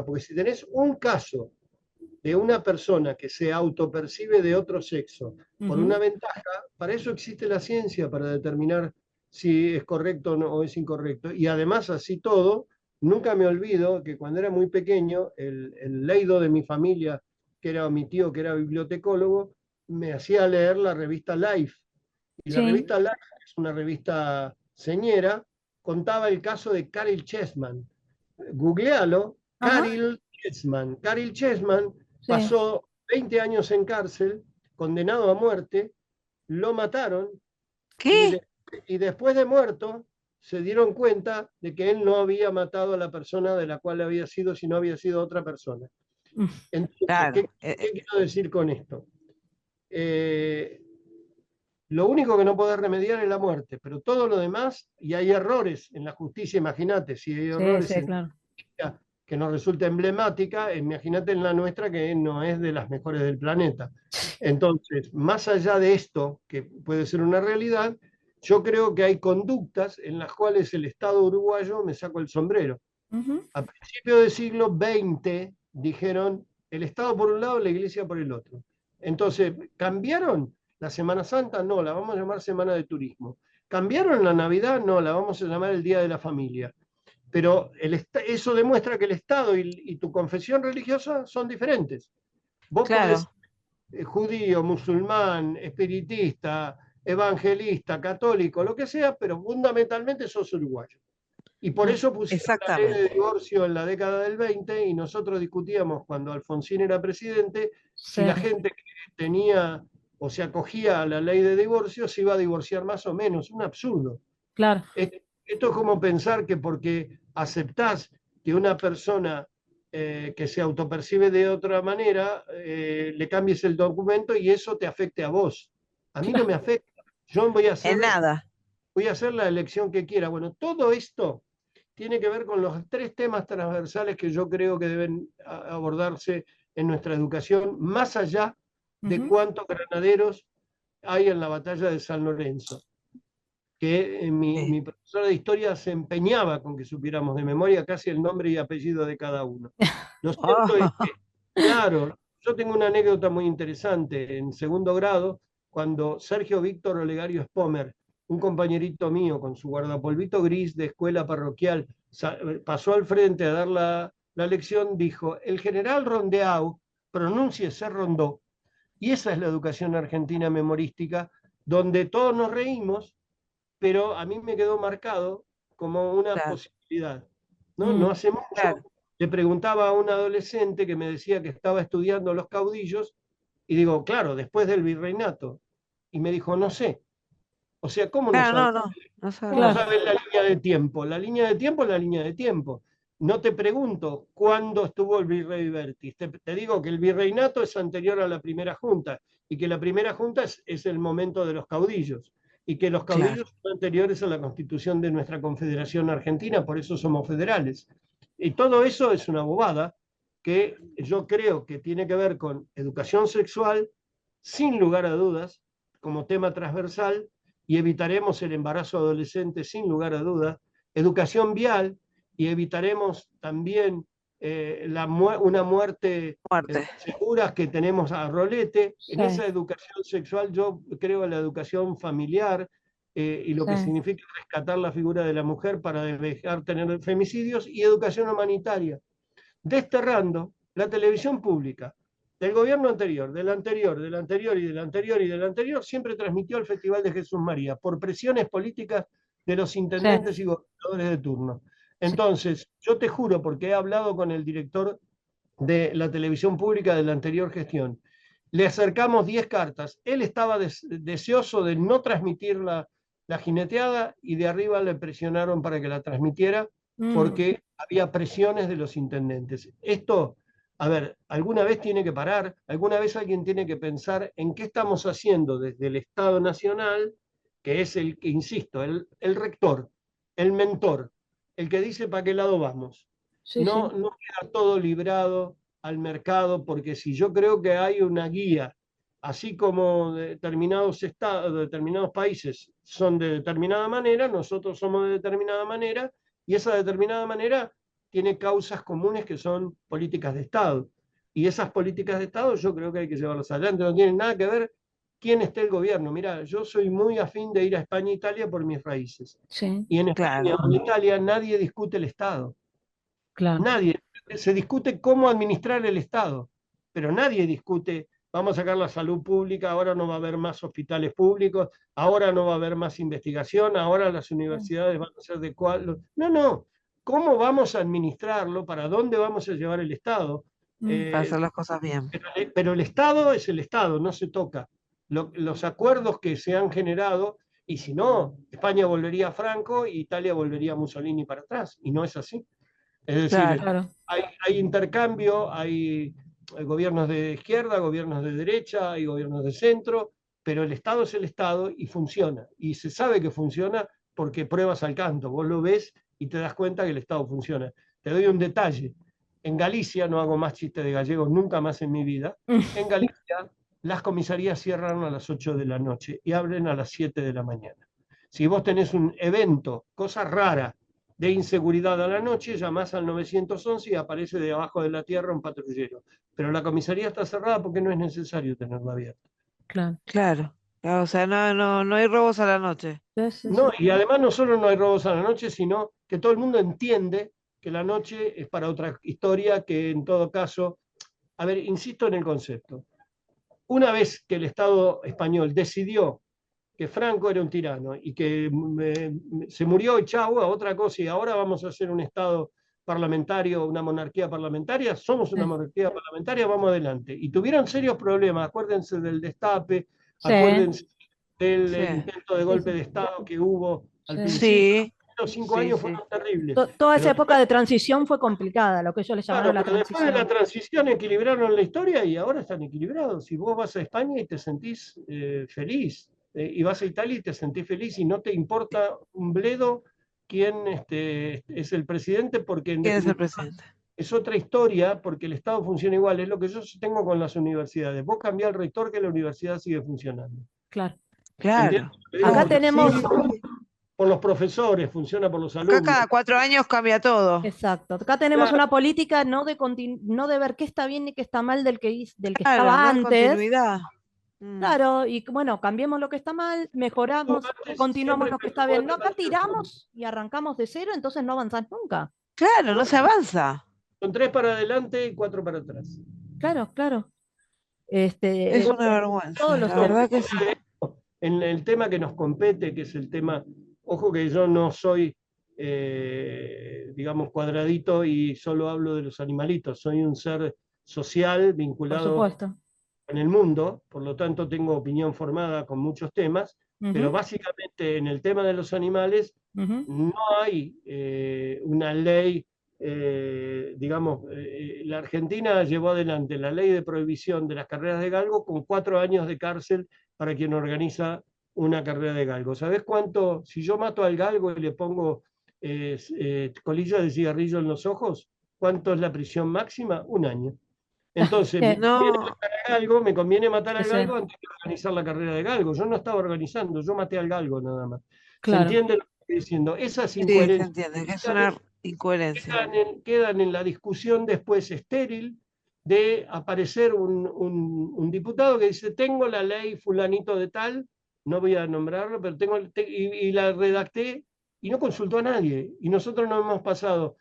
porque si tenés un caso de una persona que se autopercibe de otro sexo por una ventaja, para eso existe la ciencia, para determinar si es correcto o es incorrecto. Y además, así todo, nunca me olvido que cuando era muy pequeño, el leido de mi familia, que era mi tío, que era bibliotecólogo, me hacía leer la revista Life. Y la Sí, revista Life, que es una revista señera, contaba el caso de Caryl Chessman. Googlealo, ajá, Caryl Chessman. Caryl Chessman sí. pasó 20 años en cárcel, condenado a muerte, lo mataron y, ¿Qué? y después de muerto se dieron cuenta de que él no había matado a la persona de la cual había sido, sino había sido otra persona. Mm, Entonces, Claro. ¿qué quiero decir con esto? Eh, lo único que no podés remediar es la muerte, pero todo lo demás, y hay errores en la justicia, imagínate, si hay sí, errores sí, en claro. que nos resulta emblemática, imagínate en la nuestra que no es de las mejores del planeta. Entonces, más allá de esto, que puede ser una realidad, yo creo que hay conductas en las cuales el Estado uruguayo me saco el sombrero. Ujú. A principios del siglo XX dijeron el Estado por un lado, la Iglesia por el otro. Entonces, ¿cambiaron la Semana Santa? No, la vamos a llamar Semana de Turismo. ¿Cambiaron la Navidad? No, la vamos a llamar el Día de la Familia. Pero eso demuestra que el Estado y tu confesión religiosa son diferentes. Vos podés Claro. ser judío, musulmán, espiritista, evangelista, católico, lo que sea, pero fundamentalmente sos uruguayo. Y por eso pusieron la ley de Exactamente. divorcio en la década del 20 y nosotros discutíamos cuando Alfonsín era presidente si la Sí, gente que tenía o se acogía a la ley de divorcio se iba a divorciar más o menos. Un absurdo. claro, Esto es como pensar que porque aceptás que una persona que se autopercibe de otra manera, le cambies el documento y eso te afecte a vos. A mí no me claro. afecta. Yo En nada. voy a hacer la elección que quiera. Bueno, todo esto tiene que ver con los tres temas transversales que yo creo que deben abordarse en nuestra educación, más allá de Ujú. cuántos granaderos hay en la batalla de San Lorenzo, que mi Sí. profesora de historia se empeñaba con que supiéramos de memoria casi el nombre y apellido de cada uno. Lo cierto es Oh, que, claro, yo tengo una anécdota muy interesante. En segundo grado, cuando Sergio Víctor Olegario Spomer, un compañerito mío con su guardapolvito gris de escuela parroquial, pasó al frente a dar la lección, dijo, el general Rondeau, pronúnciese Rondó. Y esa es la educación argentina memorística, donde todos nos reímos, pero a mí me quedó marcado como una claro, posibilidad. ¿No? Mm, No hace claro. mucho le preguntaba a un adolescente que me decía que estaba estudiando los caudillos, y digo, claro, después del virreinato. Y me dijo, no sé. O sea, ¿cómo no Claro, sabe? no, no. No ¿Cómo sabría. claro, sabes la línea de tiempo? La línea de tiempo es la línea de tiempo. No te pregunto cuándo estuvo el virrey Bertis. Te digo que el virreinato es anterior a la primera junta y que la primera junta es el momento de los caudillos y que los Claro. caudillos son anteriores a la constitución de nuestra Confederación Argentina, por eso somos federales. Y todo eso es una bobada que yo creo que tiene que ver con educación sexual, sin lugar a dudas, como tema transversal, y evitaremos el embarazo adolescente sin lugar a dudas, educación vial y evitaremos también una muerte Muerte. seguras que tenemos a rolete. En sí, esa educación sexual yo creo en la educación familiar y lo sí. que significa rescatar la figura de la mujer para dejar tener femicidios y educación humanitaria, desterrando la televisión pública del gobierno anterior, del anterior, del anterior y del anterior y del anterior, siempre transmitió el Festival de Jesús María por presiones políticas de los Sí, intendentes y gobernadores de turno. sí. Entonces, yo te juro, porque he hablado con el director de la televisión pública de la anterior gestión, le acercamos 10 cartas, él estaba deseoso de no transmitir la jineteada y de arriba le presionaron para que la transmitiera Mm, porque había presiones de los intendentes. Esto, a ver, alguna vez tiene que parar, alguna vez alguien tiene que pensar en qué estamos haciendo desde el Estado Nacional, que es el que, insisto, el rector, el mentor, el que dice para qué lado vamos. sí, No, sí. no queda todo librado al mercado, porque si yo creo que hay una guía, así como determinados estados, determinados países son de determinada manera, nosotros somos de determinada manera, y esa determinada manera tiene causas comunes que son políticas de Estado. Y esas políticas de Estado yo creo que hay que llevarlas adelante, no tienen nada que ver quién esté el gobierno. Mira, yo soy muy afín de ir a España e Italia por mis raíces. Sí, Y en España Claro, o en Italia nadie discute el Estado. claro. Nadie. Se discute cómo administrar el Estado, pero nadie discute, vamos a sacar la salud pública, ahora no va a haber más hospitales públicos, ahora no va a haber más investigación, ahora las universidades van a ser de cuál. No, no. ¿Cómo vamos a administrarlo? ¿Para dónde vamos a llevar el Estado? para hacer las cosas bien. Pero el Estado es el Estado, no se toca. Los acuerdos que se han generado, y si no, España volvería a Franco y Italia volvería a Mussolini para atrás, y no es así. Es decir, Claro, Claro. hay intercambio, hay gobiernos de izquierda, gobiernos de derecha, hay gobiernos de centro, pero el Estado es el Estado y funciona. Y se sabe que funciona porque pruebas al canto. Vos lo ves y te das cuenta que el Estado funciona. Te doy un detalle. En Galicia, no hago más chistes de gallegos nunca más en mi vida, en Galicia las comisarías cierran a las 8 de la noche y abren a las 7 de la mañana. Si vos tenés un evento, cosa rara, de inseguridad a la noche, llamás al 911 y aparece de abajo de la tierra un patrullero. Pero la comisaría está cerrada porque no es necesario tenerla abierta. Claro. claro. O sea, no hay robos a la noche. Sí, sí, No, sí. y además no solo no hay robos a la noche, sino que todo el mundo entiende que la noche es para otra historia, que en todo caso, a ver, insisto en el concepto. Una vez que el Estado español decidió que Franco era un tirano y que se murió y chau, a otra cosa, y ahora vamos a hacer un Estado parlamentario, una monarquía parlamentaria, somos una Sí. monarquía parlamentaria, vamos adelante. Y tuvieron serios problemas, acuérdense del destape, Sí, acuérdense del Sí, intento de sí, golpe sí. de Estado que hubo al Sí. principio. sí, Los 5 sí, años sí. fueron terribles. Toda esa Pero época de transición fue complicada, lo que ellos le llamaron claro, la pero después de la transición. transición equilibraron la historia y ahora están equilibrados. Si vos vas a España y te sentís feliz, y vas a Italia y te sentís feliz y no te importa un bledo quién es el presidente, porque en ¿Quién es el definitiva presidente? es otra historia, porque el Estado funciona igual. Es lo que yo tengo con las universidades. Vos cambiás el rector que la universidad sigue funcionando. Claro. ¿Entiendes? Claro, Acá obvio. tenemos, Sí, por los profesores, funciona por los Acá alumnos. cada 4 años cambia todo. exacto, acá tenemos Claro, una política no de ver qué está bien ni qué está mal del que Claro, estaba no hay antes. continuidad. Mm, Claro, y bueno, cambiemos lo que está mal, mejoramos, antes continuamos siempre lo que empezó está bien. con No, acá el fondo. tiramos y arrancamos de cero, entonces no avanzás nunca. Claro, no se avanza. Son 3 para adelante y 4 para atrás. Claro, claro. Es Este, una todos vergüenza, los la No, verdad que sí. en el tema que nos compete, que es el tema, ojo que yo no soy, digamos, cuadradito y solo hablo de los animalitos, soy un ser social por vinculado supuesto. con el mundo, por lo tanto tengo opinión formada con muchos temas, pero Ujú, básicamente en el tema de los animales ujú. no hay una ley, digamos, la Argentina llevó adelante la ley de prohibición de las carreras de galgo con 4 años de cárcel para quien organiza una carrera de galgo. ¿Sabés cuánto? Si yo mato al galgo y le pongo colillas de cigarrillo en los ojos, ¿cuánto es la prisión máxima? 1 año. Entonces, No, me conviene matar Sí, al sí, galgo antes de organizar la carrera de galgo. Yo no estaba organizando, yo maté al galgo nada más. ¿Se claro. entiende lo que estoy diciendo? Esas sí, se incoherencias entiende que es quedan una en, incoherencia. quedan en la discusión después estéril de aparecer un diputado que dice, tengo la ley fulanito de tal, no voy a nombrarlo, pero y la redacté y no consultó a nadie. Y nosotros nos hemos pasado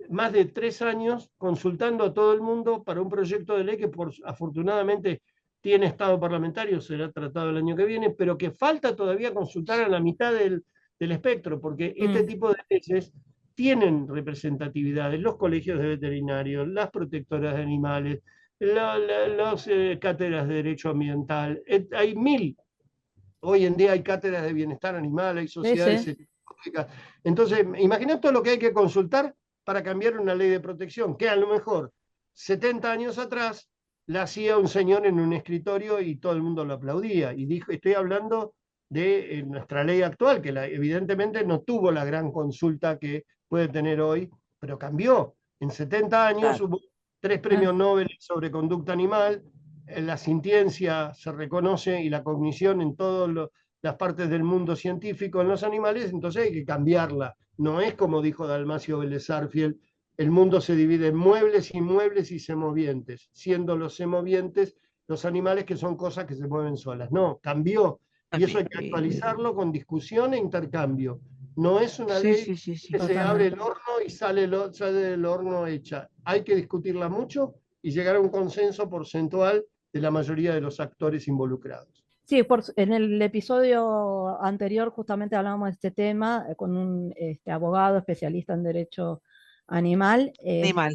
más de 3 años consultando a todo el mundo para un proyecto de ley que afortunadamente tiene estado parlamentario, será tratado el año que viene, pero que falta todavía consultar a la mitad del espectro, porque este Mm, tipo de leyes tienen representatividades, los colegios de veterinarios, las protectoras de animales, las cátedras de derecho ambiental, hay 1000. Hoy en día hay cátedras de bienestar animal, hay sí, sociedades sí. científicas. Entonces, imagina todo lo que hay que consultar para cambiar una ley de protección, que a lo mejor 70 años atrás la hacía un señor en un escritorio y todo el mundo lo aplaudía. Y dijo, estoy hablando de nuestra ley actual, que evidentemente no tuvo la gran consulta que puede tener hoy, pero cambió. En 70 años Claro. hubo 3 Ah, premios Nobel sobre conducta animal, la sintiencia se reconoce y la cognición en todas las partes del mundo científico en los animales, entonces hay que cambiarla. No es como dijo Dalmacio Vélez Sarsfield, el mundo se divide en muebles, inmuebles y semovientes, siendo los semovientes los animales que son cosas que se mueven solas. No, cambió. Y eso hay que actualizarlo con discusión e intercambio. No es una Sí, ley sí, sí, sí. que se abre Totalmente. el horno y sale del horno hecha. Hay que discutirla mucho y llegar a un consenso porcentual de la mayoría de los actores involucrados. Sí, en el episodio anterior justamente hablábamos de este tema con un abogado especialista en derecho animal. Animal.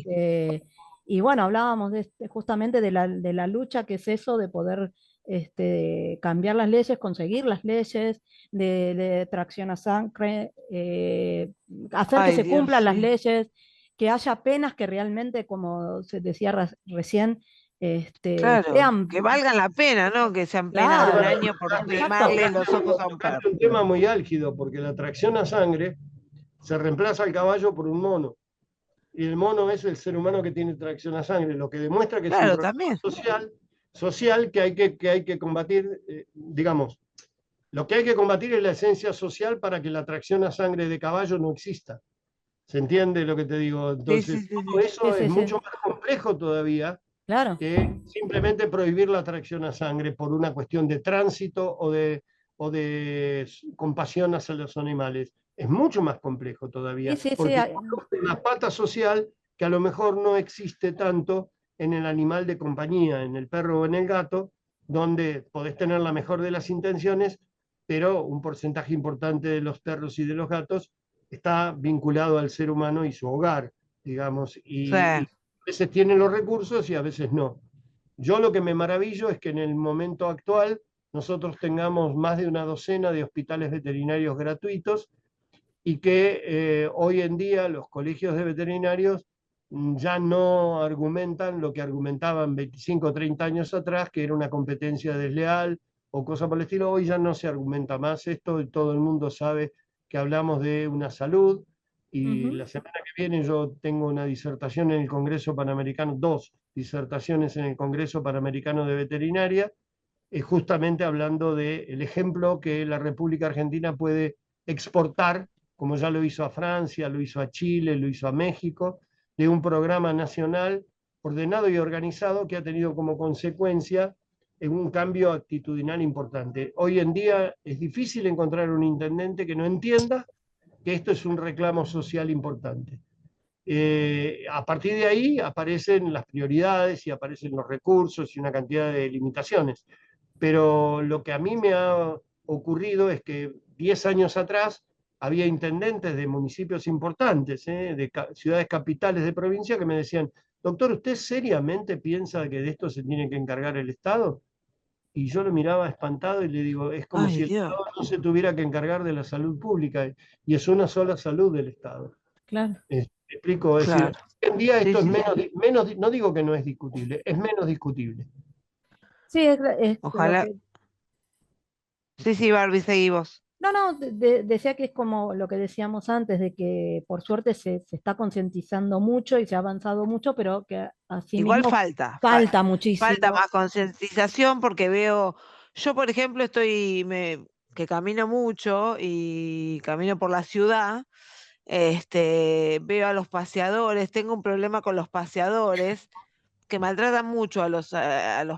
Y bueno, hablábamos justamente de la lucha que es eso de poder cambiar las leyes, conseguir las leyes de tracción a sangre, hacer que Ay, se Dios, cumplan las sí. leyes, que haya penas que realmente, como se decía recién, Claro, sean, que valgan la pena, ¿no? Que sean penas de un claro, año por exacto. limarle los ojos a un Tocaste perro. un tema muy álgido, porque la tracción a sangre se reemplaza al caballo por un mono. Y el mono es el ser humano que tiene tracción a sangre, lo que demuestra que es un Claro, problema también. social que hay que combatir, digamos, lo que hay que combatir es la esencia social para que la tracción a sangre de caballo no exista. ¿Se entiende lo que te digo? Sí, Entonces, sí, sí, todo sí. Sí, eso es sí, sí, mucho más complejo todavía claro. que simplemente prohibir la tracción a sangre por una cuestión de tránsito o de compasión hacia los animales. Es mucho más complejo Sí, todavía, sí, sí, porque hay una pata social que a lo mejor no existe tanto en el animal de compañía, en el perro o en el gato, donde podés tener la mejor de las intenciones, pero un porcentaje importante de los perros y de los gatos está vinculado al ser humano y su hogar, digamos, Sí. y a veces tienen los recursos y a veces no. Yo lo que me maravillo es que en el momento actual nosotros tengamos más de una docena de hospitales veterinarios gratuitos y que hoy en día los colegios de veterinarios ya no argumentan lo que argumentaban 25 o 30 años atrás, que era una competencia desleal o cosa por el estilo. Hoy ya no se argumenta más esto y todo el mundo sabe que hablamos de una salud. Y ujú, la semana que viene yo tengo una disertación en el Congreso Panamericano, dos disertaciones en el Congreso Panamericano de Veterinaria, justamente hablando del ejemplo que la República Argentina puede exportar, como ya lo hizo a Francia, lo hizo a Chile, lo hizo a México, de un programa nacional ordenado y organizado que ha tenido como consecuencia un cambio actitudinal importante. Hoy en día es difícil encontrar un intendente que no entienda que esto es un reclamo social importante. A partir de ahí aparecen las prioridades y aparecen los recursos y una cantidad de limitaciones. Pero lo que a mí me ha ocurrido es que 10 años atrás había intendentes de municipios importantes, de ciudades capitales de provincia, que me decían, doctor, ¿usted seriamente piensa que de esto se tiene que encargar el Estado? Y yo lo miraba espantado y le digo, es como Ay, si el Dios. Estado no se tuviera que encargar de la salud pública, y es una sola salud del Estado. claro. Me explico, es decir, Claro. hoy en día Sí, esto es sí, sí. no digo que no es discutible, es menos discutible. Sí, es lo Ojalá. que... Sí, sí, Barbie, seguí vos. No, no, decía que es como lo que decíamos antes, de que por suerte se está concientizando mucho y se ha avanzado mucho, pero que Igual asimismo falta, falta falta muchísimo. más concientización porque veo, yo por ejemplo que camino mucho y camino por la ciudad, veo a los paseadores, tengo un problema con los paseadores que maltratan mucho a los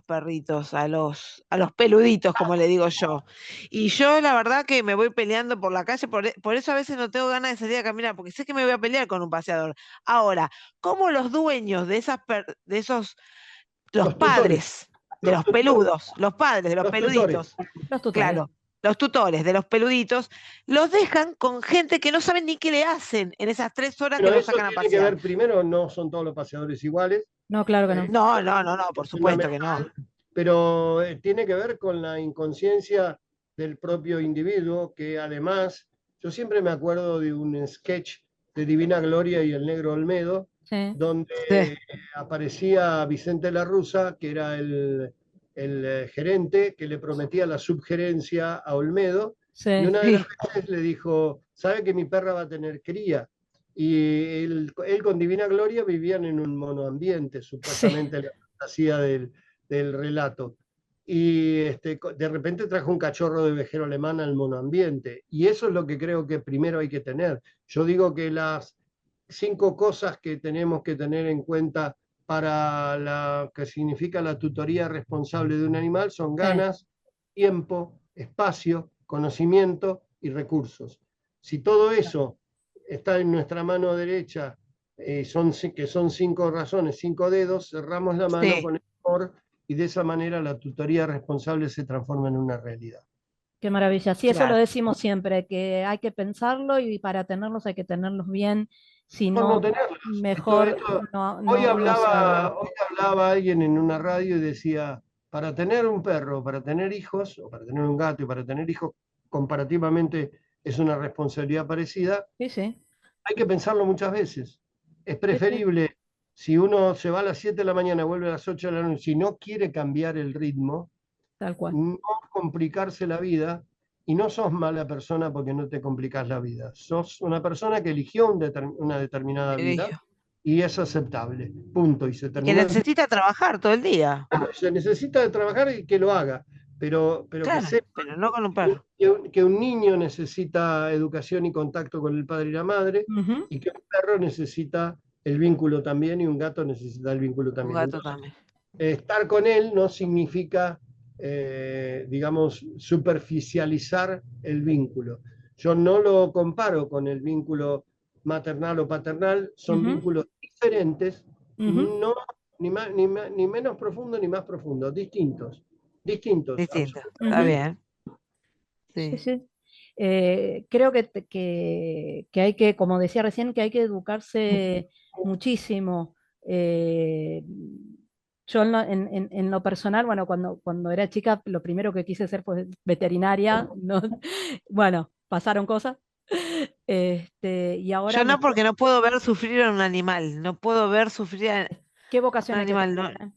perritos, a los peluditos, como le digo yo. Y yo la verdad que me voy peleando por la calle, por eso a veces no tengo ganas de salir a caminar, porque sé que me voy a pelear con un paseador. Ahora, ¿cómo los dueños de esos, los Los tutores, padres de los peludos, los padres de los los tutores. peluditos, Los tutores. claro, los tutores de los peluditos, los dejan con gente que no saben ni qué le hacen en esas 3 horas que Bueno, los eso sacan a tiene que pasear? ver primero, no son todos los paseadores iguales, No, claro que no. No, no, no, no, por es supuesto que no. fundamental, pero tiene que ver con la inconsciencia del propio individuo, que además, yo siempre me acuerdo de un sketch de Divina Gloria y el Negro Olmedo, Sí, Sí. donde aparecía Vicente La Russa, que era el gerente que le prometía la subgerencia a Olmedo, y sí, una de las Sí, veces le dijo, ¿sabe que mi perra va a tener cría? Y él con Divina Gloria vivían en un monoambiente, sí. supuestamente la fantasía del relato. Y de repente trajo un cachorro de ovejero alemán al monoambiente. Y eso es lo que creo que primero hay que tener. Yo digo que cinco cosas que tenemos que tener en cuenta para la que significa la tutoría responsable de un animal son ganas, tiempo, espacio, conocimiento y recursos. Si todo eso está en nuestra mano derecha, que son cinco razones, cinco dedos, cerramos la mano Sí, con el amor y de esa manera la tutoría responsable se transforma en una realidad. Qué maravilla. Sí, eso lo claro. decimos siempre, que hay que pensarlo y para tenerlos hay que tenerlos bien. Si Mejor no no, tenerlos. mejor no se haga. Hoy hablaba alguien en una radio y decía, para tener un perro, para tener hijos, o para tener un gato y para tener hijos, comparativamente es una responsabilidad parecida, Sí, sí, hay que pensarlo muchas veces. Es sí, sí, preferible, si uno se va a las 7 de la mañana, vuelve a las 8 de la noche, si no quiere cambiar el ritmo, tal cual. no complicarse la vida, y no sos mala persona porque no te complicas la vida. Sos una persona que eligió una determinada vida Eligio. y es aceptable. Punto. Y se Y que terminó necesita trabajar todo el día. se necesita de trabajar y que lo haga, pero que Claro, sepa pero no con un que perro. que un niño necesita educación y contacto con el padre y la madre, Ujú. y que un perro necesita el vínculo también y un gato necesita el vínculo Un también. gato Entonces, también. estar con él no significa, digamos, superficializar el vínculo. Yo no lo comparo con el vínculo maternal o paternal, son Ujú, vínculos diferentes, ujú. no ni menos profundos ni más profundos, distintos, distintos, Distinto. Está Ujú. absolutamente. bien. Sí, Sí. sí. Creo que hay que, como decía recién, que hay que educarse muchísimo. Eh, yo en lo personal, bueno, cuando era chica, lo primero que quise ser fue veterinaria, ¿no? Bueno, pasaron cosas. Y ahora Yo no, porque no puedo ver sufrir a un animal. No puedo ver sufrir a ¿qué un vocación hay que animal. tener? No,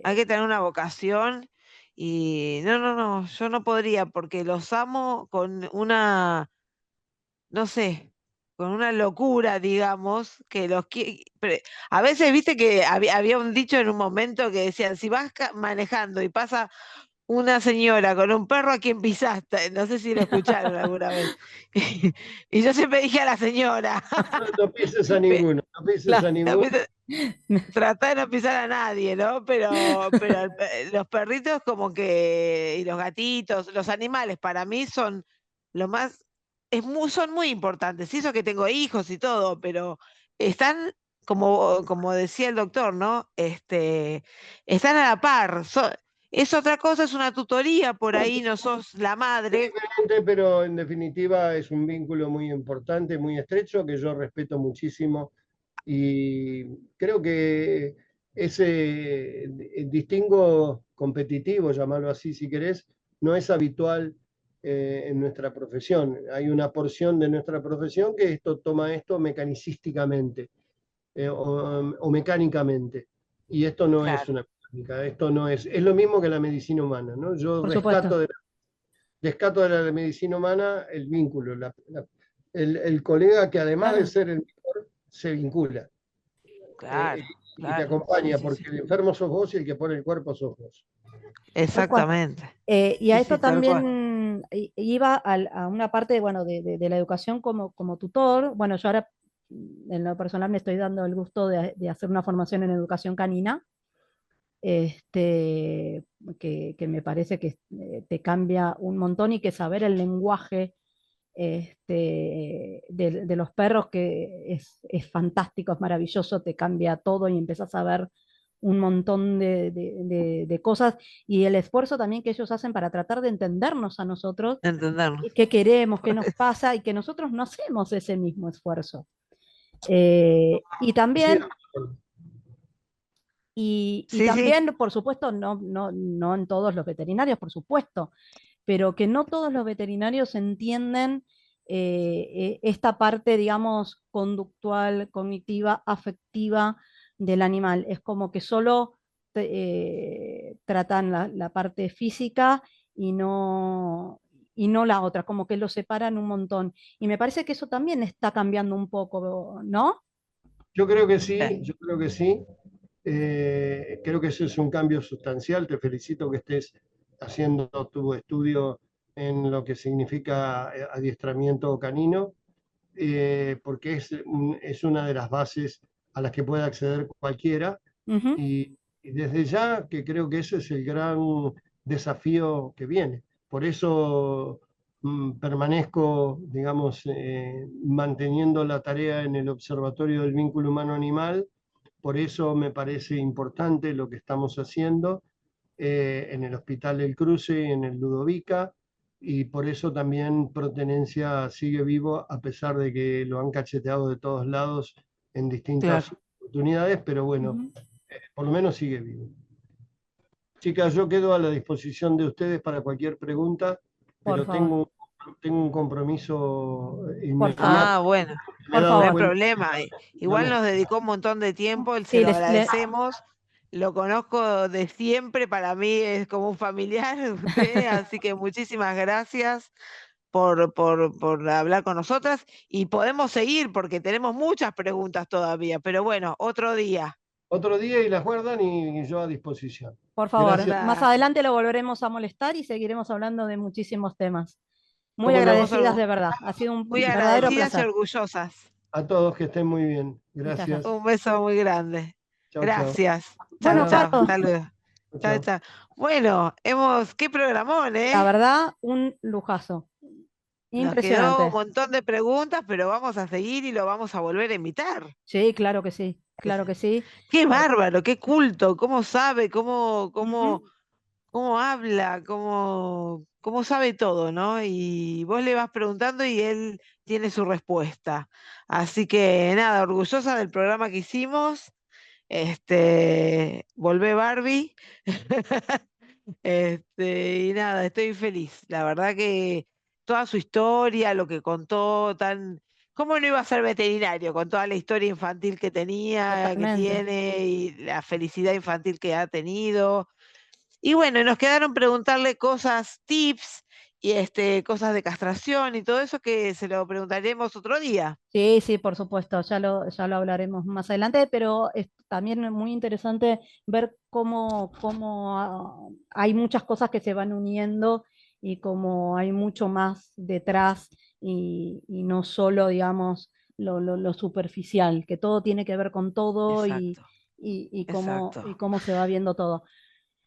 hay Eh, que tener una vocación y no, no, no, yo no podría porque los amo con una, no sé, con una locura, digamos, que a veces viste que había un dicho en un momento que decían, si vas manejando y pasa una señora con un perro, ¿a quién pisaste? No sé si lo escucharon alguna vez. Y yo siempre dije a la señora, No, no pises a pe- ninguno, no pises a claro. no, ninguno. Trata de no pisar a nadie, ¿no? Pero los perritos como que, y los gatitos, los animales para mí son lo más, son muy importantes. Y eso que tengo hijos y todo, pero están, como decía el doctor, ¿no? Están a la par. Es otra cosa, es una tutoría, por ahí no sos la madre. Diferente, pero en definitiva es un vínculo muy importante, muy estrecho, que yo respeto muchísimo, y creo que ese distingo competitivo, llamarlo así si querés, no es habitual en nuestra profesión. Hay una porción de nuestra profesión que toma esto mecanicísticamente, o mecánicamente, y esto no es Claro, una mecánica, esto no es lo mismo que la medicina humana, ¿no? Yo Por supuesto. rescato de la medicina humana el vínculo, el colega que además de Claro. ser el mejor, se vincula, claro, y te claro. Sí, acompaña, sí, sí. porque el enfermo sos vos y el que pone el cuerpo sos vos. Tal cual. Exactamente. Y a Sí, esto sí, tal cual. también iba a una parte, bueno, de la educación como tutor. Bueno, yo ahora en lo personal me estoy dando el gusto de hacer una formación en educación canina, este, que me parece que te cambia un montón y que saber el lenguaje de los perros, que es fantástico, es maravilloso, te cambia todo y empezás a ver un montón de cosas y el esfuerzo también que ellos hacen para tratar de entendernos a nosotros, Entendernos. qué queremos, qué nos pasa y que nosotros no hacemos ese mismo esfuerzo. Y Sí, también, y Sí, sí. también, por supuesto, no en todos los veterinarios, por supuesto, pero que no todos los veterinarios entienden esta parte, digamos, conductual, cognitiva, afectiva del animal. Es como que solo tratan la parte física y no la otra, como que lo separan un montón. Y me parece que eso también está cambiando un poco, ¿no? yo creo que sí, Sí. yo creo que sí. Creo que eso es un cambio sustancial. Te felicito que estés haciendo tu estudio en lo que significa adiestramiento canino. porque es una de las bases a las que puede acceder cualquiera. Ujú. Y desde ya que creo que ese es el gran desafío que viene. Por eso permanezco, digamos, manteniendo la tarea en el Observatorio del Vínculo Humano-Animal. Por eso me parece importante lo que estamos haciendo en el Hospital El Cruce, en el Ludovica, y por eso también Protenencia sigue vivo, a pesar de que lo han cacheteado de todos lados en distintas Claro. oportunidades, pero bueno, Ujú. por lo menos sigue vivo. Chicas, yo quedo a la disposición de ustedes para cualquier pregunta, Por pero favor, tengo un compromiso por inmediato. favor, Ah, bueno, Me he por dado no hay favor. cuenta, problema. Igual digamos, nos dedicó un montón de tiempo, se Sí, lo agradecemos. Lo conozco de siempre, para mí es como un familiar usted, así que muchísimas gracias por hablar con nosotras y podemos seguir porque tenemos muchas preguntas todavía, pero bueno, otro día. otro día y las guardan y yo a disposición. por favor, Gracias. más adelante lo volveremos a molestar y seguiremos hablando de muchísimos temas. Muy Cómo no. agradecidas de verdad. Ha sido un Muy verdadero agradecidas y placer. orgullosas. A todos que estén muy bien. Muchas Gracias. gracias. Un beso muy grande. Chau, chau. Gracias. Chao, Bueno, chao. Carlos, Hasta luego. Chau, Chao, chau. chao. Bueno, qué programón, la ¿eh? verdad, un lujazo. Nos quedó un Impresionante. montón de preguntas, pero vamos a seguir y lo vamos a volver a invitar. Sí, claro que sí, claro que sí. Qué bárbaro, qué culto, cómo sabe, cómo Ujú. habla, cómo sabe todo, ¿no? Y vos le vas preguntando y él tiene su respuesta. Así que nada, orgullosa del programa que hicimos. Volvé Barbie. Y nada, estoy feliz. La verdad que toda su historia, lo que contó, ¿cómo no iba a ser veterinario con toda la historia infantil que tenía, que Totalmente. tiene y la felicidad infantil que ha tenido? Y bueno, nos quedaron preguntarle cosas, tips y cosas de castración y todo eso que se lo preguntaremos otro día. Sí, sí, por supuesto, ya lo hablaremos más adelante, pero es también muy interesante ver cómo hay muchas cosas que se van uniendo y cómo hay mucho más detrás y no solo, digamos, lo superficial, que todo tiene que ver con todo y, Exacto, y, y cómo, exacto. y cómo se va viendo todo.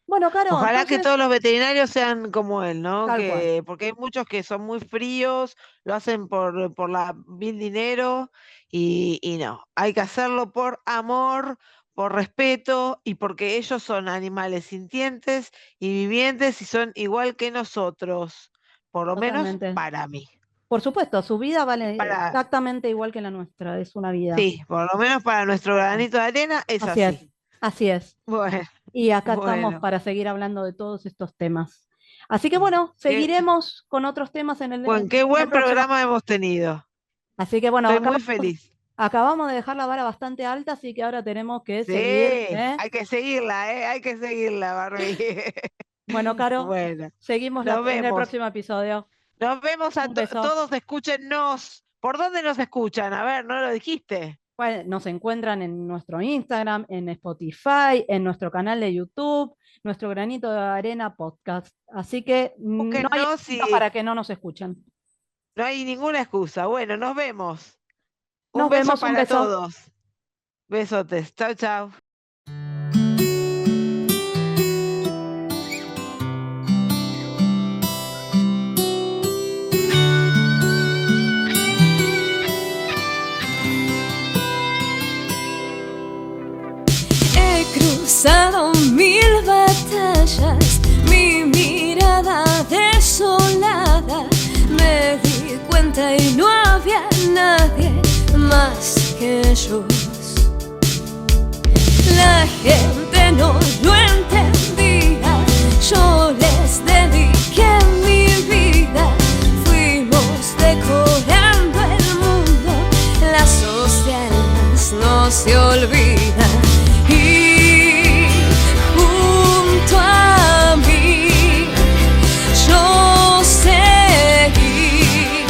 Bueno, Caro, Ojalá que todos entonces, los veterinarios sean como él, ¿no? tal cual. Porque hay muchos que son muy fríos, lo hacen por la vil dinero y no, hay que hacerlo por amor, por respeto y porque ellos son animales sintientes y vivientes y son igual que nosotros, por lo menos Totalmente. para mí. Por supuesto, su vida vale Para, exactamente igual que la nuestra, es una vida. sí, por lo menos para nuestro granito de arena es Así es, así. así es. Bueno, Y acá estamos bueno, para seguir hablando de todos estos temas. Así que bueno, qué, seguiremos con otros temas en bueno, en qué el buen próximo. programa hemos tenido. Así que bueno, Estoy muy feliz. acabamos de dejar la vara bastante alta, así que ahora tenemos que Sí, seguir, ¿eh? hay que seguirla, ¿eh? Hay que seguirla, Barbie. Bueno, Caro, Bueno, seguimos nos en el vemos. próximo episodio. Nos vemos a Un beso. todos, escúchennos. ¿Por dónde nos escuchan? A ver, ¿no lo dijiste? Bueno, nos encuentran en nuestro Instagram, en Spotify, en nuestro canal de YouTube, nuestro Granito de Arena podcast. Así que no hay Búsquennos excusa y para que no nos escuchen. no hay ninguna excusa. Bueno, nos vemos. Un Nos beso vemos, un para beso. todos. Besotes. Chau, chau. He cruzado 1000 batallas, mi mirada desolada. Me di cuenta y no había nadie más que ellos. La gente no lo entendía, yo les dediqué mi vida. Fuimos decorando el mundo, las sociedades no se olvidan. Y junto a mí yo seguí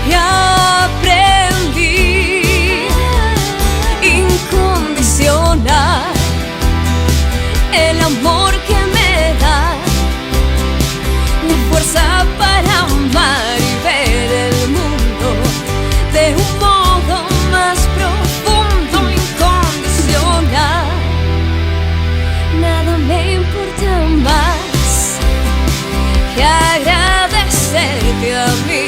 y aprendí incondicional el amor que me da, la fuerza para amar y ver el mundo de quererte más que agradecerte a mí.